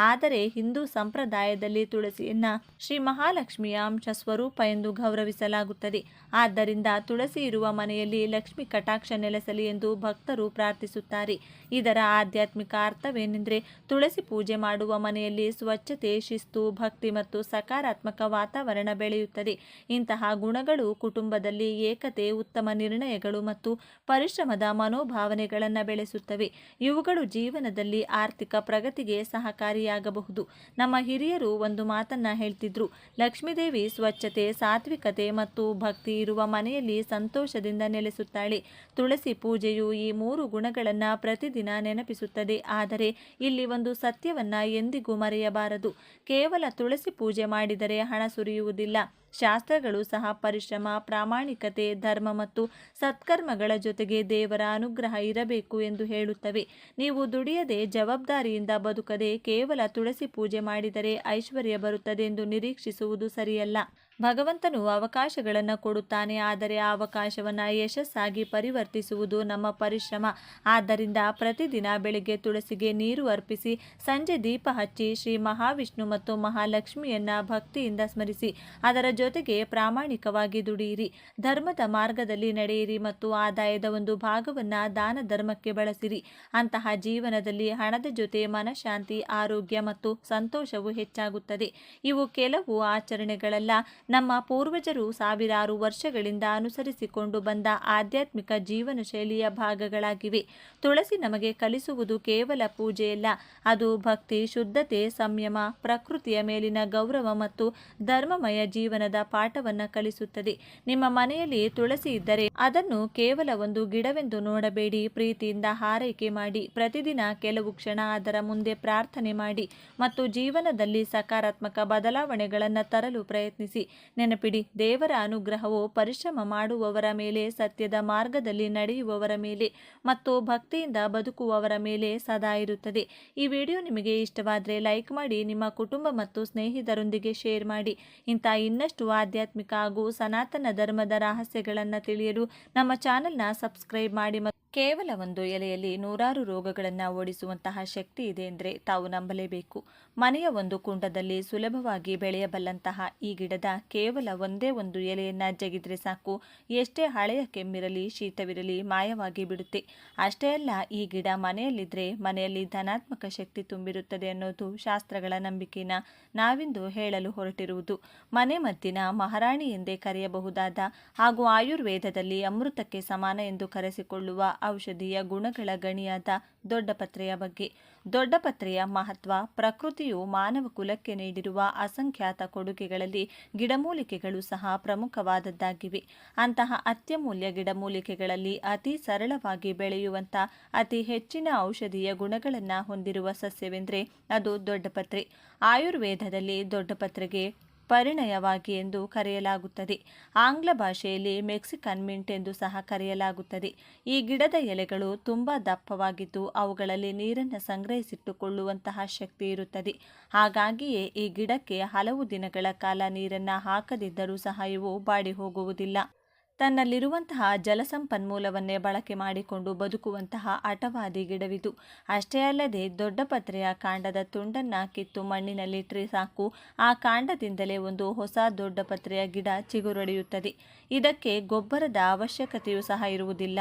ಆದರೆ ಹಿಂದೂ ಸಂಪ್ರದಾಯದಲ್ಲಿ ತುಳಸಿಯನ್ನು ಶ್ರೀ ಮಹಾಲಕ್ಷ್ಮಿಯ ಅಂಶ ಸ್ವರೂಪ ಎಂದು ಗೌರವಿಸಲಾಗುತ್ತದೆ. ಆದ್ದರಿಂದ ತುಳಸಿ ಇರುವ ಮನೆಯಲ್ಲಿ ಲಕ್ಷ್ಮಿ ಕಟಾಕ್ಷ ನೆಲೆಸಲಿ ಎಂದು ಭಕ್ತರು ಪ್ರಾರ್ಥಿಸುತ್ತಾರೆ. ಇದರ ಆಧ್ಯಾತ್ಮಿಕ ಅರ್ಥವೇನೆಂದರೆ, ತುಳಸಿ ಪೂಜೆ ಮಾಡುವ ಮನೆಯಲ್ಲಿ ಸ್ವಚ್ಛತೆ, ಶಿಸ್ತು, ಭಕ್ತಿ ಮತ್ತು ಸಕಾರಾತ್ಮಕ ವಾತಾವರಣ ಬೆಳೆಯುತ್ತದೆ. ಇಂತಹ ಗುಣಗಳು ಕುಟುಂಬದಲ್ಲಿ ಏಕತೆ, ಉತ್ತಮ ನಿರ್ಣಯಗಳು ಮತ್ತು ಪರಿಶ್ರಮದ ಮನೋಭಾವನೆಗಳನ್ನು ಬೆಳೆಸುತ್ತವೆ. ಇವುಗಳು ಜೀವನದಲ್ಲಿ ಆರ್ಥಿಕ ಪ್ರಗತಿಗೆ ಸಹಕಾರಿಯಾಗಬಹುದು. ನಮ್ಮ ಹಿರಿಯರು ಒಂದು ಮಾತನ್ನ ಹೇಳ್ತಿದ್ರು, ಲಕ್ಷ್ಮೀದೇವಿ ಸ್ವಚ್ಛತೆ, ಸಾತ್ವಿಕತೆ ಮತ್ತು ಭಕ್ತಿ ಇರುವ ಮನೆಯಲ್ಲಿ ಸಂತೋಷದಿಂದ ನೆಲೆಸುತ್ತಾಳೆ. ತುಳಸಿ ಪೂಜೆಯು ಈ 3 ಗುಣಗಳನ್ನು ಪ್ರತಿದಿನ ನೆನಪಿಸುತ್ತದೆ. ಆದರೆ ಇಲ್ಲಿ ಒಂದು ಸತ್ಯವನ್ನ ಎಂದಿಗೂ ಮರೆಯಬಾರದು. ಕೇವಲ ತುಳಸಿ ಪೂಜೆ ಮಾಡಿದರೆ ಹಣ ಸುರಿಯುವುದಿಲ್ಲ. ಶಾಸ್ತ್ರಗಳು ಸಹ ಪರಿಶ್ರಮ, ಪ್ರಾಮಾಣಿಕತೆ, ಧರ್ಮ ಮತ್ತು ಸತ್ಕರ್ಮಗಳ ಜೊತೆಗೆ ದೇವರ ಅನುಗ್ರಹ ಇರಬೇಕು ಎಂದು ಹೇಳುತ್ತವೆ. ನೀವು ದುಡಿಯದೆ, ಜವಾಬ್ದಾರಿಯಿಂದ ಬದುಕದೆ ಕೇವಲ ತುಳಸಿ ಪೂಜೆ ಮಾಡಿದರೆ ಐಶ್ವರ್ಯ ಬರುತ್ತದೆ ಎಂದು ನಿರೀಕ್ಷಿಸುವುದು ಸರಿಯಲ್ಲ. ಭಗವಂತನು ಅವಕಾಶಗಳನ್ನು ಕೊಡುತ್ತಾನೆ, ಆದರೆ ಆ ಅವಕಾಶವನ್ನು ಯಶಸ್ಸಾಗಿ ಪರಿವರ್ತಿಸುವುದು ನಮ್ಮ ಪರಿಶ್ರಮ. ಆದ್ದರಿಂದ ಪ್ರತಿದಿನ ಬೆಳಗ್ಗೆ ತುಳಸಿಗೆ ನೀರು ಅರ್ಪಿಸಿ, ಸಂಜೆ ದೀಪ ಹಚ್ಚಿ ಶ್ರೀ ಮಹಾವಿಷ್ಣು ಮತ್ತು ಮಹಾಲಕ್ಷ್ಮಿಯನ್ನ ಭಕ್ತಿಯಿಂದ ಸ್ಮರಿಸಿ, ಅದರ ಜೊತೆಗೆ ಪ್ರಾಮಾಣಿಕವಾಗಿ ದುಡಿಯಿರಿ. ಧರ್ಮದ ಮಾರ್ಗದಲ್ಲಿ ನಡೆಯಿರಿ ಮತ್ತು ಆದಾಯದ ಒಂದು ಭಾಗವನ್ನು ದಾನ ಧರ್ಮಕ್ಕೆ ಬಳಸಿರಿ. ಅಂತಹ ಜೀವನದಲ್ಲಿ ಹಣದ ಜೊತೆ ಮನಃಶಾಂತಿ, ಆರೋಗ್ಯ ಮತ್ತು ಸಂತೋಷವು ಹೆಚ್ಚಾಗುತ್ತದೆ. ಇವು ಕೆಲವು ಆಚರಣೆಗಳಲ್ಲ, ನಮ್ಮ ಪೂರ್ವಜರು ಸಾವಿರಾರು ವರ್ಷಗಳಿಂದ ಅನುಸರಿಸಿಕೊಂಡು ಬಂದ ಆಧ್ಯಾತ್ಮಿಕ ಜೀವನ ಶೈಲಿಯ ಭಾಗಗಳಾಗಿವೆ. ತುಳಸಿ ನಮಗೆ ಕಲಿಸುವುದು ಕೇವಲ ಪೂಜೆಯಲ್ಲ, ಅದು ಭಕ್ತಿ, ಶುದ್ಧತೆ, ಸಂಯಮ, ಪ್ರಕೃತಿಯ ಮೇಲಿನ ಗೌರವ ಮತ್ತು ಧರ್ಮಮಯ ಜೀವನದ ಪಾಠವನ್ನು ಕಲಿಸುತ್ತದೆ. ನಿಮ್ಮ ಮನೆಯಲ್ಲಿ ತುಳಸಿ ಇದ್ದರೆ ಅದನ್ನು ಕೇವಲ ಒಂದು ಗಿಡವೆಂದು ನೋಡಬೇಡಿ, ಪ್ರೀತಿಯಿಂದ ಹಾರೈಕೆ ಮಾಡಿ. ಪ್ರತಿದಿನ ಕೆಲವು ಕ್ಷಣ ಅದರ ಮುಂದೆ ಪ್ರಾರ್ಥನೆ ಮಾಡಿ ಮತ್ತು ಜೀವನದಲ್ಲಿ ಸಕಾರಾತ್ಮಕ ಬದಲಾವಣೆಗಳನ್ನು ತರಲು ಪ್ರಯತ್ನಿಸಿ. ನೆನಪಿಡಿ, ದೇವರ ಅನುಗ್ರಹವು ಪರಿಶ್ರಮ ಮಾಡುವವರ ಮೇಲೆ, ಸತ್ಯದ ಮಾರ್ಗದಲ್ಲಿ ನಡೆಯುವವರ ಮೇಲೆ ಮತ್ತು ಭಕ್ತಿಯಿಂದ ಬದುಕುವವರ ಮೇಲೆ ಸದಾ ಇರುತ್ತದೆ. ಈ ವಿಡಿಯೋ ನಿಮಗೆ ಇಷ್ಟವಾದರೆ ಲೈಕ್ ಮಾಡಿ, ನಿಮ್ಮ ಕುಟುಂಬ ಮತ್ತು ಸ್ನೇಹಿತರೊಂದಿಗೆ ಶೇರ್ ಮಾಡಿ. ಇಂಥ ಇನ್ನಷ್ಟು ಆಧ್ಯಾತ್ಮಿಕ ಹಾಗೂ ಸನಾತನ ಧರ್ಮದ ರಹಸ್ಯಗಳನ್ನು ತಿಳಿಯಲು ನಮ್ಮ ಚಾನೆಲ್ನ ಸಬ್ಸ್ಕ್ರೈಬ್ ಮಾಡಿ. ಕೇವಲ ಒಂದು ಎಲೆಯಲ್ಲಿ ನೂರಾರು ರೋಗಗಳನ್ನು ಓಡಿಸುವಂತಹ ಶಕ್ತಿ ಇದೆ ಎಂದರೆ ತಾವು ನಂಬಲೇಬೇಕು. ಮನೆಯ ಒಂದು ಕುಂಡದಲ್ಲಿ ಸುಲಭವಾಗಿ ಬೆಳೆಯಬಲ್ಲಂತಹ ಈ ಗಿಡದ ಕೇವಲ ಒಂದೇ ಒಂದು ಎಲೆಯನ್ನು ಜಗಿದ್ರೆ ಸಾಕು, ಎಷ್ಟೇ ಹಳೆಯ ಕೆಮ್ಮಿರಲಿ ಶೀತವಿರಲಿ ಮಾಯವಾಗಿ ಬಿಡುತ್ತೆ. ಅಷ್ಟೇ ಅಲ್ಲ, ಈ ಗಿಡ ಮನೆಯಲ್ಲಿದ್ದರೆ ಮನೆಯಲ್ಲಿ ಧನಾತ್ಮಕ ಶಕ್ತಿ ತುಂಬಿರುತ್ತದೆ ಅನ್ನೋದು ಶಾಸ್ತ್ರಗಳ ನಂಬಿಕೆನ ನಾವಿಂದು ಹೇಳಲು ಹೊರಟಿರುವುದು. ಮನೆ ಮದ್ದಿನ ಮಹಾರಾಣಿ ಎಂದೇ ಕರೆಯಬಹುದಾದ ಹಾಗೂ ಆಯುರ್ವೇದದಲ್ಲಿ ಅಮೃತಕ್ಕೆ ಸಮಾನ ಎಂದು ಕರೆಸಿಕೊಳ್ಳುವ ಔಷಧೀಯ ಗುಣಗಳ ಗಣಿಯಾದ ದೊಡ್ಡಪತ್ರೆಯ ಬಗ್ಗೆ. ದೊಡ್ಡಪತ್ರೆಯ ಮಹತ್ವ. ಪ್ರಕೃತಿಯು ಮಾನವ ಕುಲಕ್ಕೆ ನೀಡಿರುವ ಅಸಂಖ್ಯಾತ ಕೊಡುಗೆಗಳಲ್ಲಿ ಗಿಡಮೂಲಿಕೆಗಳು ಸಹ ಪ್ರಮುಖವಾದದ್ದಾಗಿವೆ. ಅಂತಹ ಅತ್ಯಮೂಲ್ಯ ಗಿಡಮೂಲಿಕೆಗಳಲ್ಲಿ ಅತಿ ಸರಳವಾಗಿ ಬೆಳೆಯುವಂಥ ಅತಿ ಹೆಚ್ಚಿನ ಔಷಧೀಯ ಗುಣಗಳನ್ನು ಹೊಂದಿರುವ ಸಸ್ಯವೆಂದರೆ ಅದು ದೊಡ್ಡಪತ್ರೆ. ಆಯುರ್ವೇದದಲ್ಲಿ ದೊಡ್ಡಪತ್ರೆಗೆ ಪರಿಣಯವಾಗಿ ಎಂದು ಕರೆಯಲಾಗುತ್ತದೆ. ಆಂಗ್ಲ ಭಾಷೆಯಲ್ಲಿ ಮೆಕ್ಸಿಕನ್ ಮಿಂಟ್ ಎಂದು ಸಹ ಕರೆಯಲಾಗುತ್ತದೆ. ಈ ಗಿಡದ ಎಲೆಗಳು ತುಂಬ ದಪ್ಪವಾಗಿದ್ದು ಅವುಗಳಲ್ಲಿ ನೀರನ್ನು ಸಂಗ್ರಹಿಸಿಟ್ಟುಕೊಳ್ಳುವಂತಹ ಶಕ್ತಿ ಇರುತ್ತದೆ. ಹಾಗಾಗಿಯೇ ಈ ಗಿಡಕ್ಕೆ ಹಲವು ದಿನಗಳ ಕಾಲ ನೀರನ್ನು ಹಾಕದಿದ್ದರೂ ಸಹ ಇವು ಬಾಡಿ ಹೋಗುವುದಿಲ್ಲ. ತನ್ನಲ್ಲಿರುವಂತಹ ಜಲಸಂಪನ್ಮೂಲವನ್ನೇ ಬಳಕೆ ಮಾಡಿಕೊಂಡು ಬದುಕುವಂತಹ ಹಠವಾದಿ ಗಿಡವಿದು. ಅಷ್ಟೇ ಅಲ್ಲದೆ ದೊಡ್ಡಪತ್ರೆಯ ಕಾಂಡದ ತುಂಡನ್ನು ಕಿತ್ತು ಮಣ್ಣಿನಲ್ಲಿಟ್ಟರೆ ಸಾಕು, ಆ ಕಾಂಡದಿಂದಲೇ ಒಂದು ಹೊಸ ದೊಡ್ಡಪತ್ರೆಯ ಗಿಡ ಚಿಗುರೊಡೆಯುತ್ತದೆ. ಇದಕ್ಕೆ ಗೊಬ್ಬರದ ಅವಶ್ಯಕತೆಯೂ ಸಹ ಇರುವುದಿಲ್ಲ.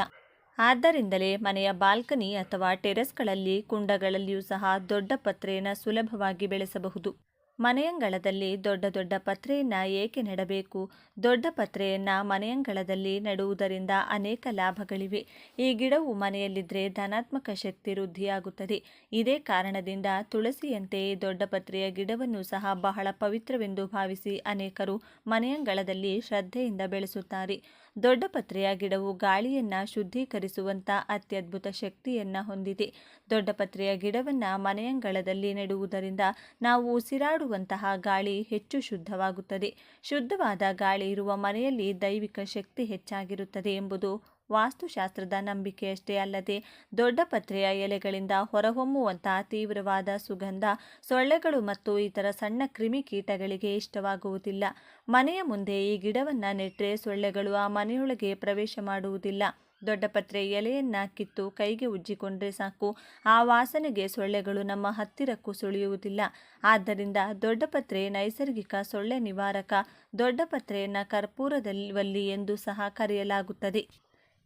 ಆದ್ದರಿಂದಲೇ ಮನೆಯ ಬಾಲ್ಕನಿ ಅಥವಾ ಟೆರೆಸ್ಗಳಲ್ಲಿ, ಕುಂಡಗಳಲ್ಲಿಯೂ ಸಹ ದೊಡ್ಡಪತ್ರೆಯನ್ನು ಸುಲಭವಾಗಿ ಬೆಳೆಸಬಹುದು. ಮನೆಯಂಗಳದಲ್ಲಿ ದೊಡ್ಡ ದೊಡ್ಡ ಪತ್ರೆಯನ್ನು ಏಕೆ ನೆಡಬೇಕು? ದೊಡ್ಡ ಪತ್ರೆಯನ್ನು ಮನೆಯಂಗಳದಲ್ಲಿ ನೆಡುವುದರಿಂದ ಅನೇಕ ಲಾಭಗಳಿವೆ. ಈ ಗಿಡವು ಮನೆಯಲ್ಲಿದ್ದರೆ ಧನಾತ್ಮಕ ಶಕ್ತಿ ವೃದ್ಧಿಯಾಗುತ್ತದೆ. ಇದೇ ಕಾರಣದಿಂದ ತುಳಸಿಯಂತೆಯೇ ದೊಡ್ಡಪತ್ರೆಯ ಗಿಡವನ್ನು ಸಹ ಬಹಳ ಪವಿತ್ರವೆಂದು ಭಾವಿಸಿ ಅನೇಕರು ಮನೆಯಂಗಳದಲ್ಲಿ ಶ್ರದ್ಧೆಯಿಂದ ಬೆಳೆಸುತ್ತಾರೆ. ದೊಡ್ಡಪತ್ರೆಯ ಗಿಡವು ಗಾಳಿಯನ್ನು ಶುದ್ಧೀಕರಿಸುವಂಥ ಅತ್ಯದ್ಭುತ ಶಕ್ತಿಯನ್ನು ಹೊಂದಿದೆ. ದೊಡ್ಡಪತ್ರೆಯ ಗಿಡವನ್ನು ಮನೆಯಂಗಳದಲ್ಲಿ ನೆಡುವುದರಿಂದ ನಾವು ಉಸಿರಾಡುವಂತಹ ಗಾಳಿ ಹೆಚ್ಚು ಶುದ್ಧವಾಗುತ್ತದೆ. ಶುದ್ಧವಾದ ಗಾಳಿ ಇರುವ ಮನೆಯಲ್ಲಿ ದೈವಿಕ ಶಕ್ತಿ ಹೆಚ್ಚಾಗಿರುತ್ತದೆ ಎಂಬುದು ವಾಸ್ತುಶಾಸ್ತ್ರದ ನಂಬಿಕೆಯಷ್ಟೇ ಅಲ್ಲದೆ, ದೊಡ್ಡಪತ್ರೆಯ ಎಲೆಗಳಿಂದ ಹೊರಹೊಮ್ಮುವಂತಹ ತೀವ್ರವಾದ ಸುಗಂಧ ಸೊಳ್ಳೆಗಳು ಮತ್ತು ಇತರ ಸಣ್ಣ ಕ್ರಿಮಿಕೀಟಗಳಿಗೆ ಇಷ್ಟವಾಗುವುದಿಲ್ಲ. ಮನೆಯ ಮುಂದೆ ಈ ಗಿಡವನ್ನು ನೆಟ್ಟರೆ ಸೊಳ್ಳೆಗಳು ಆ ಮನೆಯೊಳಗೆ ಪ್ರವೇಶ ಮಾಡುವುದಿಲ್ಲ. ದೊಡ್ಡಪತ್ರೆ ಎಲೆಯನ್ನು ಕಿತ್ತು ಕೈಗೆ ಉಜ್ಜಿಕೊಂಡ್ರೆ ಸಾಕು, ಆ ವಾಸನೆಗೆ ಸೊಳ್ಳೆಗಳು ನಮ್ಮ ಹತ್ತಿರಕ್ಕೂ ಸುಳಿಯುವುದಿಲ್ಲ. ಆದ್ದರಿಂದ ದೊಡ್ಡಪತ್ರೆ ನೈಸರ್ಗಿಕ ಸೊಳ್ಳೆ ನಿವಾರಕ. ದೊಡ್ಡಪತ್ರೆಯನ್ನು ಕರ್ಪೂರದವಲ್ಲಿ ಎಂದು ಸಹ ಕರೆಯಲಾಗುತ್ತದೆ.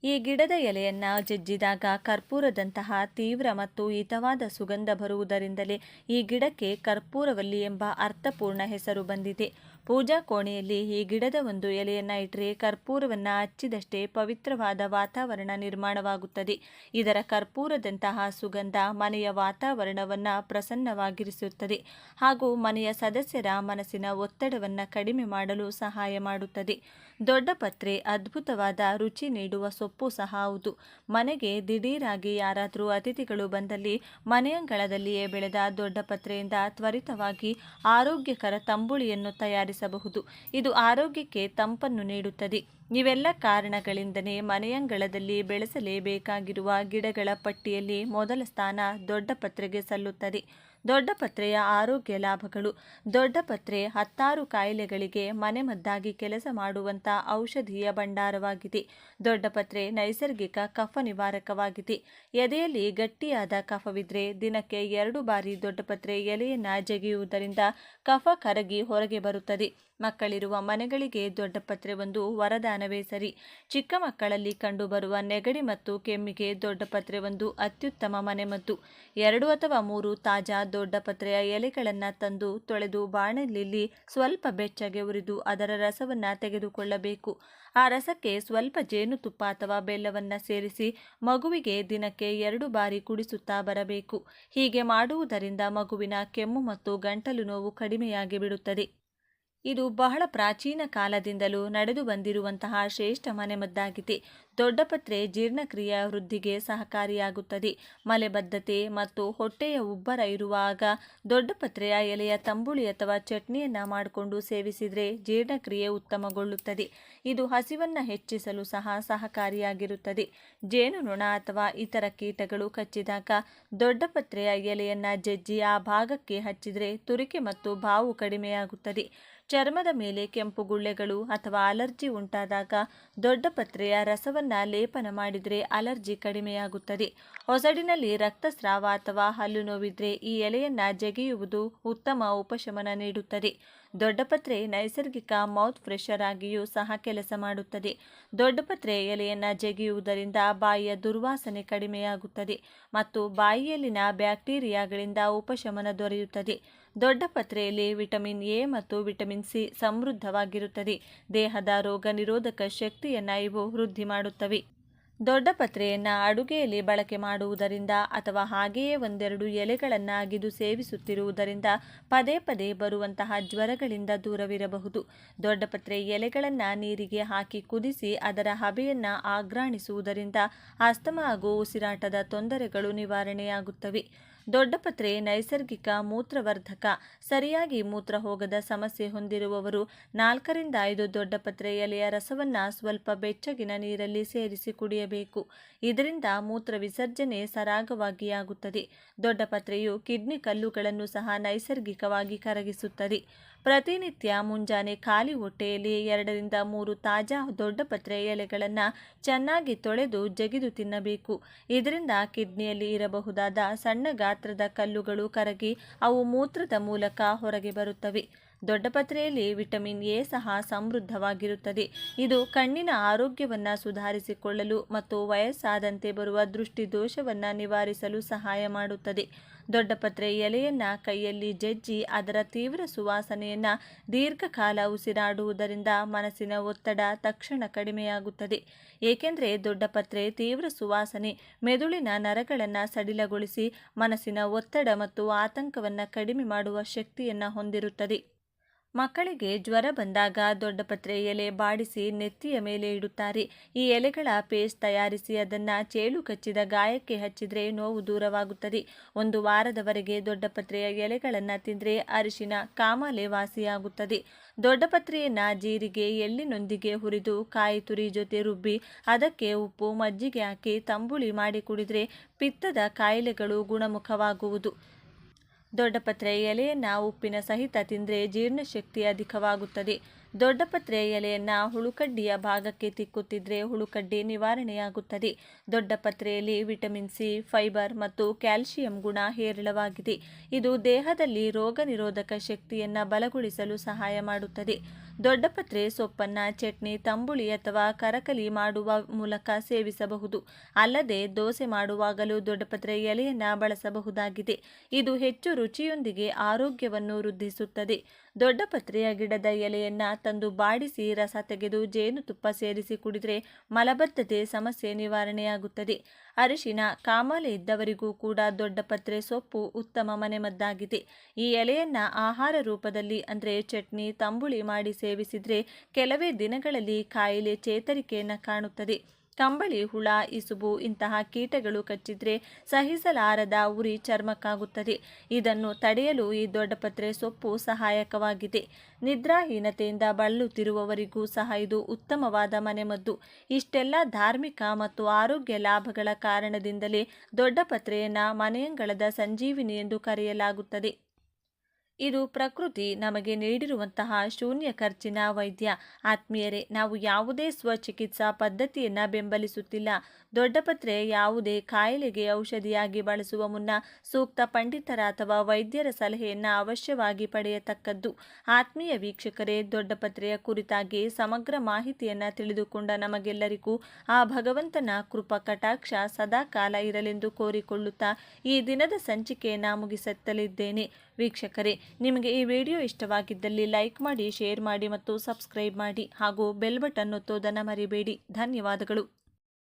ಈ ಗಿಡದ ಎಲೆಯನ್ನು ಜಜ್ಜಿದಾಗ ಕರ್ಪೂರದಂತಹ ತೀವ್ರ ಮತ್ತು ಹಿತವಾದ ಸುಗಂಧ ಬರುವುದರಿಂದಲೇ ಈ ಗಿಡಕ್ಕೆ ಕರ್ಪೂರವಲ್ಲಿ ಎಂಬ ಅರ್ಥಪೂರ್ಣ ಹೆಸರು ಬಂದಿದೆ. ಪೂಜಾ ಕೋಣೆಯಲ್ಲಿ ಈ ಗಿಡದ ಒಂದು ಎಲೆಯನ್ನು ಇಟ್ಟರೆ ಕರ್ಪೂರವನ್ನು ಹಚ್ಚಿದಷ್ಟೇ ಪವಿತ್ರವಾದ ವಾತಾವರಣ ನಿರ್ಮಾಣವಾಗುತ್ತದೆ. ಇದರ ಕರ್ಪೂರದಂತಹ ಸುಗಂಧ ಮನೆಯ ವಾತಾವರಣವನ್ನು ಪ್ರಸನ್ನವಾಗಿರಿಸುತ್ತದೆ ಹಾಗೂ ಮನೆಯ ಸದಸ್ಯರ ಮನಸ್ಸಿನ ಒತ್ತಡವನ್ನು ಕಡಿಮೆ ಮಾಡಲು ಸಹಾಯ ಮಾಡುತ್ತದೆ. ದೊಡ್ಡಪತ್ರೆ ಅದ್ಭುತವಾದ ರುಚಿ ನೀಡುವ ಸೊಪ್ಪು ಸಹ ಹೌದು. ಮನೆಗೆ ದಿಢೀರಾಗಿ ಯಾರಾದರೂ ಅತಿಥಿಗಳು ಬಂದಲ್ಲಿ ಮನೆಯಂಗಳದಲ್ಲಿಯೇ ಬೆಳೆದ ದೊಡ್ಡಪತ್ರೆಯಿಂದ ತ್ವರಿತವಾಗಿ ಆರೋಗ್ಯಕರ ತಂಬುಳಿಯನ್ನು ತಯಾರಿಸಬಹುದು. ಇದು ಆರೋಗ್ಯಕ್ಕೆ ತಂಪನ್ನು ನೀಡುತ್ತದೆ. ಇವೆಲ್ಲ ಕಾರಣಗಳಿಂದಲೇ ಮನೆಯಂಗಳದಲ್ಲಿ ಬೆಳೆಸಲೇಬೇಕಾಗಿರುವ ಗಿಡಗಳ ಪಟ್ಟಿಯಲ್ಲಿ ಮೊದಲ ಸ್ಥಾನ ದೊಡ್ಡಪತ್ರೆಗೆ ಸಲ್ಲುತ್ತದೆ. ದೊಡ್ಡಪತ್ರೆಯ ಆರೋಗ್ಯ ಲಾಭಗಳು. ದೊಡ್ಡಪತ್ರೆ 16 ಕಾಯಿಲೆಗಳಿಗೆ ಮನೆಮದ್ದಾಗಿ ಕೆಲಸ ಮಾಡುವಂಥ ಔಷಧೀಯ ಭಂಡಾರವಾಗಿದೆ. ದೊಡ್ಡಪತ್ರೆ ನೈಸರ್ಗಿಕ ಕಫ ನಿವಾರಕವಾಗಿದೆ. ಎದೆಯಲ್ಲಿ ಗಟ್ಟಿಯಾದ ಕಫವಿದ್ರೆ ದಿನಕ್ಕೆ 2 ಬಾರಿ ದೊಡ್ಡಪತ್ರೆ ಎಲೆಯನ್ನು ಜಗಿಯುವುದರಿಂದ ಕಫ ಕರಗಿ ಹೊರಗೆ ಬರುತ್ತದೆ. ಮಕ್ಕಳಿರುವ ಮನೆಗಳಿಗೆ ದೊಡ್ಡಪತ್ರೆ ಒಂದು ವರದಾನವೇ ಸರಿ. ಚಿಕ್ಕ ಮಕ್ಕಳಲ್ಲಿ ಕಂಡುಬರುವ ನೆಗಡಿ ಮತ್ತು ಕೆಮ್ಮಿಗೆ ದೊಡ್ಡಪತ್ರೆ ಒಂದು ಅತ್ಯುತ್ತಮ ಮನೆಮದ್ದು. 2 ಅಥವಾ 3 ತಾಜಾ ದೊಡ್ಡಪತ್ರೆಯ ಎಲೆಗಳನ್ನು ತಂದು ತೊಳೆದು ಬಾಣಲೆಯಲ್ಲಿ ಸ್ವಲ್ಪ ಬೆಚ್ಚಗೆ ಹುರಿದು ಅದರ ರಸವನ್ನು ತೆಗೆದುಕೊಳ್ಳಬೇಕು. ಆ ರಸಕ್ಕೆ ಸ್ವಲ್ಪ ಜೇನುತುಪ್ಪ ಅಥವಾ ಬೆಲ್ಲವನ್ನು ಸೇರಿಸಿ ಮಗುವಿಗೆ ದಿನಕ್ಕೆ 2 ಬಾರಿ ಕುಡಿಸುತ್ತಾ ಬರಬೇಕು. ಹೀಗೆ ಮಾಡುವುದರಿಂದ ಮಗುವಿನ ಕೆಮ್ಮು ಮತ್ತು ಗಂಟಲು ನೋವು ಕಡಿಮೆಯಾಗಿ ಬಿಡುತ್ತದೆ. ಇದು ಬಹಳ ಪ್ರಾಚೀನ ಕಾಲದಿಂದಲೂ ನಡೆದು ಬಂದಿರುವಂತಹ ಶ್ರೇಷ್ಠ ಮನೆಮದ್ದಾಗಿದೆ. ದೊಡ್ಡಪತ್ರೆ ಜೀರ್ಣಕ್ರಿಯೆಯ ವೃದ್ಧಿಗೆ ಸಹಕಾರಿಯಾಗುತ್ತದೆ. ಮಲೆಬದ್ಧತೆ ಮತ್ತು ಹೊಟ್ಟೆಯ ಉಬ್ಬರ ಇರುವಾಗ ದೊಡ್ಡಪತ್ರೆಯ ಎಲೆಯ ತಂಬುಳಿ ಅಥವಾ ಚಟ್ನಿಯನ್ನ ಮಾಡಿಕೊಂಡು ಸೇವಿಸಿದರೆ ಜೀರ್ಣಕ್ರಿಯೆ ಉತ್ತಮಗೊಳ್ಳುತ್ತದೆ. ಇದು ಹಸಿವನ್ನು ಹೆಚ್ಚಿಸಲು ಸಹ ಸಹಕಾರಿಯಾಗಿರುತ್ತದೆ. ಜೇನುನೊಣ ಅಥವಾ ಇತರ ಕೀಟಗಳು ಕಚ್ಚಿದಾಗ ದೊಡ್ಡಪತ್ರೆಯ ಎಲೆಯನ್ನ ಜಜ್ಜಿ ಆ ಭಾಗಕ್ಕೆ ಹಚ್ಚಿದರೆ ತುರಿಕೆ ಮತ್ತು ಬಾವು ಕಡಿಮೆಯಾಗುತ್ತದೆ. ಚರ್ಮದ ಮೇಲೆ ಕೆಂಪು ಗುಳ್ಳೆಗಳು ಅಥವಾ ಅಲರ್ಜಿ ಉಂಟಾದಾಗ ದೊಡ್ಡಪತ್ರೆಯ ರಸವನ್ನ ಲೇಪನ ಮಾಡಿದರೆ ಅಲರ್ಜಿ ಕಡಿಮೆಯಾಗುತ್ತದೆ. ಒಸಡಿನಲ್ಲಿ ರಕ್ತಸ್ರಾವ ಅಥವಾ ಹಲ್ಲು ನೋವಿದ್ರೆ ಈ ಎಲೆಯನ್ನ ಜಗಿಯುವುದು ಉತ್ತಮ ಉಪಶಮನ ನೀಡುತ್ತದೆ. ದೊಡ್ಡಪತ್ರೆ ನೈಸರ್ಗಿಕ ಮೌತ್ ಫ್ರೆಶರ್ ಆಗಿಯೂ ಸಹ ಕೆಲಸ ಮಾಡುತ್ತದೆ. ದೊಡ್ಡಪತ್ರೆ ಎಲೆಯನ್ನ ಜಗಿಯುವುದರಿಂದ ಬಾಯಿಯ ದುರ್ವಾಸನೆ ಕಡಿಮೆಯಾಗುತ್ತದೆ ಮತ್ತು ಬಾಯಿಯಲ್ಲಿನ ಬ್ಯಾಕ್ಟೀರಿಯಾಗಳಿಂದ ಉಪಶಮನ ದೊರೆಯುತ್ತದೆ. ದೊಡ್ಡಪತ್ರೆಯಲ್ಲಿ ವಿಟಮಿನ್ ಎ ಮತ್ತು ವಿಟಮಿನ್ ಸಿ ಸಮೃದ್ಧವಾಗಿರುತ್ತದೆ. ದೇಹದ ರೋಗ ನಿರೋಧಕ ಶಕ್ತಿಯನ್ನು ಇವು ವೃದ್ಧಿ ಮಾಡುತ್ತವೆ. ದೊಡ್ಡಪತ್ರೆಯನ್ನು ಅಡುಗೆಯಲ್ಲಿ ಬಳಕೆ ಮಾಡುವುದರಿಂದ ಅಥವಾ ಹಾಗೆಯೇ ಒಂದೆರಡು ಎಲೆಗಳನ್ನು ಅಗಿದು ಸೇವಿಸುತ್ತಿರುವುದರಿಂದ ಪದೇ ಪದೇ ಬರುವಂತಹ ಜ್ವರಗಳಿಂದ ದೂರವಿರಬಹುದು. ದೊಡ್ಡಪತ್ರೆ ಎಲೆಗಳನ್ನು ನೀರಿಗೆ ಹಾಕಿ ಕುದಿಸಿ ಅದರ ಹಬೆಯನ್ನು ಆಘ್ರಾಣಿಸುವುದರಿಂದ ಆಸ್ತಮಾ ಹಾಗೂ ಉಸಿರಾಟದ ತೊಂದರೆಗಳು ನಿವಾರಣೆಯಾಗುತ್ತವೆ. ದೊಡ್ಡಪತ್ರೆ ನೈಸರ್ಗಿಕ ಮೂತ್ರವರ್ಧಕ. ಸರಿಯಾಗಿ ಮೂತ್ರ ಹೋಗದ ಸಮಸ್ಯೆ ಹೊಂದಿರುವವರು 4 ರಿಂದ 5 ದೊಡ್ಡಪತ್ರೆ ಎಲೆಯ ರಸವನ್ನು ಸ್ವಲ್ಪ ಬೆಚ್ಚಗಿನ ನೀರಲ್ಲಿ ಸೇರಿಸಿ ಕುಡಿಯಬೇಕು. ಇದರಿಂದ ಮೂತ್ರ ವಿಸರ್ಜನೆ ಸರಾಗವಾಗಿ ಆಗುತ್ತದೆ. ದೊಡ್ಡಪತ್ರೆಯು ಕಿಡ್ನಿ ಕಲ್ಲುಗಳನ್ನು ಸಹ ನೈಸರ್ಗಿಕವಾಗಿ ಕರಗಿಸುತ್ತದೆ. ಪ್ರತಿನಿತ್ಯ ಮುಂಜಾನೆ ಖಾಲಿ ಹೊಟ್ಟೆಯಲ್ಲಿ 2 ರಿಂದ 3 ತಾಜಾ ದೊಡ್ಡಪತ್ರೆ ಎಲೆಗಳನ್ನು ಚೆನ್ನಾಗಿ ತೊಳೆದು ಜಗಿದು ತಿನ್ನಬೇಕು. ಇದರಿಂದ ಕಿಡ್ನಿಯಲ್ಲಿ ಇರಬಹುದಾದ ಸಣ್ಣ ಗಾತ್ರದ ಕಲ್ಲುಗಳು ಕರಗಿ ಅವು ಮೂತ್ರದ ಮೂಲಕ ಹೊರಗೆ ಬರುತ್ತವೆ. ದೊಡ್ಡಪತ್ರೆಯಲ್ಲಿ ವಿಟಮಿನ್ ಎ ಸಹ ಸಮೃದ್ಧವಾಗಿರುತ್ತದೆ. ಇದು ಕಣ್ಣಿನ ಆರೋಗ್ಯವನ್ನು ಸುಧಾರಿಸಿಕೊಳ್ಳಲು ಮತ್ತು ವಯಸ್ಸಾದಂತೆ ಬರುವ ದೃಷ್ಟಿ ದೋಷವನ್ನು ನಿವಾರಿಸಲು ಸಹಾಯ ಮಾಡುತ್ತದೆ. ದೊಡ್ಡಪತ್ರೆ ಎಲೆಯನ್ನು ಕೈಯಲ್ಲಿ ಜಜ್ಜಿ ಅದರ ತೀವ್ರ ಸುವಾಸನೆಯನ್ನು ದೀರ್ಘಕಾಲ ಉಸಿರಾಡುವುದರಿಂದ ಮನಸ್ಸಿನ ಒತ್ತಡ ತಕ್ಷಣ ಕಡಿಮೆಯಾಗುತ್ತದೆ. ಏಕೆಂದರೆ ದೊಡ್ಡಪತ್ರೆ ತೀವ್ರ ಸುವಾಸನೆ ಮೆದುಳಿನ ನರಗಳನ್ನು ಸಡಿಲಗೊಳಿಸಿ ಮನಸ್ಸಿನ ಒತ್ತಡ ಮತ್ತು ಆತಂಕವನ್ನು ಕಡಿಮೆ ಮಾಡುವ ಶಕ್ತಿಯನ್ನು ಹೊಂದಿರುತ್ತದೆ. ಮಕ್ಕಳಿಗೆ ಜ್ವರ ಬಂದಾಗ ದೊಡ್ಡಪತ್ರೆ ಎಲೆ ಬಾಡಿಸಿ ನೆತ್ತಿಯ ಮೇಲೆ ಇಡುತ್ತಾರೆ. ಈ ಎಲೆಗಳ ಪೇಸ್ಟ್ ತಯಾರಿಸಿ ಅದನ್ನು ಚೇಳು ಕಚ್ಚಿದ ಗಾಯಕ್ಕೆ ಹಚ್ಚಿದರೆ ನೋವು ದೂರವಾಗುತ್ತದೆ. 1 ವಾರದವರೆಗೆ ದೊಡ್ಡಪತ್ರೆಯ ಎಲೆಗಳನ್ನು ತಿಂದರೆ ಅರಿಶಿನ ಕಾಮಾಲೆ ವಾಸಿಯಾಗುತ್ತದೆ. ದೊಡ್ಡಪತ್ರೆಯನ್ನು ಜೀರಿಗೆ ಎಳ್ಳಿನೊಂದಿಗೆ ಹುರಿದು ಕಾಯಿ ತುರಿ ಜೊತೆ ರುಬ್ಬಿ ಅದಕ್ಕೆ ಉಪ್ಪು ಮಜ್ಜಿಗೆ ಹಾಕಿ ತಂಬುಳಿ ಮಾಡಿ ಕುಡಿದರೆ ಪಿತ್ತದ ಕಾಯಿಲೆಗಳು ಗುಣಮುಖವಾಗುವುದು. ದೊಡ್ಡಪತ್ರೆ ಎಲೆಯನ್ನು ಉಪ್ಪಿನ ಸಹಿತ ತಿಂದರೆ ಜೀರ್ಣಶಕ್ತಿ ಅಧಿಕವಾಗುತ್ತದೆ. ದೊಡ್ಡಪತ್ರೆ ಎಲೆಯನ್ನು ಹುಳುಕಡ್ಡಿಯ ಭಾಗಕ್ಕೆ ತಿಕ್ಕುತ್ತಿದ್ದರೆ ಹುಳುಕಡ್ಡಿ ನಿವಾರಣೆಯಾಗುತ್ತದೆ. ದೊಡ್ಡಪತ್ರೆಯಲ್ಲಿ ವಿಟಮಿನ್ ಸಿ, ಫೈಬರ್ ಮತ್ತು ಕ್ಯಾಲ್ಸಿಯಂ ಗುಣ ಹೇರಳವಾಗಿದೆ. ಇದು ದೇಹದಲ್ಲಿ ರೋಗ ನಿರೋಧಕ ಶಕ್ತಿಯನ್ನು ಬಲಗೊಳಿಸಲು ಸಹಾಯ ಮಾಡುತ್ತದೆ. ದೊಡ್ಡಪತ್ರೆ ಸೊಪ್ಪನ್ನು ಚಟ್ನಿ, ತಂಬುಳಿ ಅಥವಾ ಕರಕಲಿ ಮಾಡುವ ಮೂಲಕ ಸೇವಿಸಬಹುದು. ಅಲ್ಲದೆ ದೋಸೆ ಮಾಡುವಾಗಲೂ ದೊಡ್ಡಪತ್ರೆ ಎಲೆಯನ್ನು ಬಳಸಬಹುದಾಗಿದೆ. ಇದು ಹೆಚ್ಚು ರುಚಿಯೊಂದಿಗೆ ಆರೋಗ್ಯವನ್ನು ವೃದ್ಧಿಸುತ್ತದೆ. ದೊಡ್ಡಪತ್ರೆಯ ಗಿಡದ ಎಲೆಯನ್ನು ತಂದು ಬಾಡಿಸಿ ರಸ ತೆಗೆದು ಜೇನುತುಪ್ಪ ಸೇರಿಸಿ ಕುಡಿದರೆ ಮಲಬದ್ಧತೆ ಸಮಸ್ಯೆ ನಿವಾರಣೆಯಾಗುತ್ತದೆ. ಅರಿಶಿನ ಕಾಮಾಲೆ ಇದ್ದವರಿಗೂ ಕೂಡ ದೊಡ್ಡಪತ್ರೆ ಸೊಪ್ಪು ಉತ್ತಮ ಮನೆಮದ್ದಾಗಿದೆ. ಈ ಎಲೆಯನ್ನು ಆಹಾರ ರೂಪದಲ್ಲಿ ಅಂದರೆ ಚಟ್ನಿ, ತಂಬುಳಿ ಮಾಡಿ ಸೇವಿಸಿದರೆ ಕೆಲವೇ ದಿನಗಳಲ್ಲಿ ಕಾಯಿಲೆ ಚೇತರಿಕೆಯನ್ನು ಕಾಣುತ್ತದೆ. ಕಂಬಳಿ ಹುಳ, ಇಸುಬು ಇಂತಹ ಕೀಟಗಳು ಕಚ್ಚಿದ್ರೆ ಸಹಿಸಲಾರದ ಉರಿ ಚರ್ಮಕ್ಕಾಗುತ್ತದೆ. ಇದನ್ನು ತಡೆಯಲು ಈ ದೊಡ್ಡಪತ್ರೆ ಸೊಪ್ಪು ಸಹಾಯಕವಾಗಿದೆ. ನಿದ್ರಾಹೀನತೆಯಿಂದ ಬಳಲುತ್ತಿರುವವರಿಗೂ ಸಹ ಇದು ಉತ್ತಮವಾದ ಮನೆಮದ್ದು. ಇಷ್ಟೆಲ್ಲ ಧಾರ್ಮಿಕ ಮತ್ತು ಆರೋಗ್ಯ ಲಾಭಗಳ ಕಾರಣದಿಂದಲೇ ದೊಡ್ಡಪತ್ರೆಯನ್ನು ಮನೆಯಂಗಳದ ಸಂಜೀವಿನಿ ಎಂದು ಕರೆಯಲಾಗುತ್ತದೆ. ಇದು ಪ್ರಕೃತಿ ನಮಗೆ ನೀಡಿರುವಂತಹ ಶೂನ್ಯ ಖರ್ಚಿನ ವೈದ್ಯ. ಆತ್ಮೀಯರೇ, ನಾವು ಯಾವುದೇ ಸ್ವಚಿಕಿತ್ಸಾ ಪದ್ಧತಿಯನ್ನು ಬೆಂಬಲಿಸುತ್ತಿಲ್ಲ. ದೊಡ್ಡಪತ್ರೆ ಯಾವುದೇ ಕಾಯಿಲೆಗೆ ಔಷಧಿಯಾಗಿ ಬಳಸುವ ಮುನ್ನ ಸೂಕ್ತ ಪಂಡಿತರ ಅಥವಾ ವೈದ್ಯರ ಸಲಹೆಯನ್ನು ಅವಶ್ಯವಾಗಿ ಪಡೆಯತಕ್ಕದ್ದು. ಆತ್ಮೀಯ ವೀಕ್ಷಕರೇ, ದೊಡ್ಡಪತ್ರೆಯ ಕುರಿತಾಗಿ ಸಮಗ್ರ ಮಾಹಿತಿಯನ್ನು ತಿಳಿದುಕೊಂಡ ನಮಗೆಲ್ಲರಿಗೂ ಆ ಭಗವಂತನ ಕೃಪಾ ಕಟಾಕ್ಷ ಸದಾಕಾಲ ಇರಲೆಂದು ಕೋರಿಕೊಳ್ಳುತ್ತಾ ಈ ದಿನದ ಸಂಚಿಕೆಯನ್ನು ಮುಗಿಸುತ್ತಲಿದ್ದೇನೆ. ವೀಕ್ಷಕರೇ, ನಿಮಗೆ ಈ ವಿಡಿಯೋ ಇಷ್ಟವಾಗಿದ್ದಲ್ಲಿ ಲೈಕ್ ಮಾಡಿ, ಶೇರ್ ಮಾಡಿ ಮತ್ತು ಸಬ್ಸ್ಕ್ರೈಬ್ ಮಾಡಿ ಹಾಗೂ ಬೆಲ್ ಬಟನ್ ಒತ್ತೋದನ್ನು ಮರಿಬೇಡಿ. ಧನ್ಯವಾದಗಳು.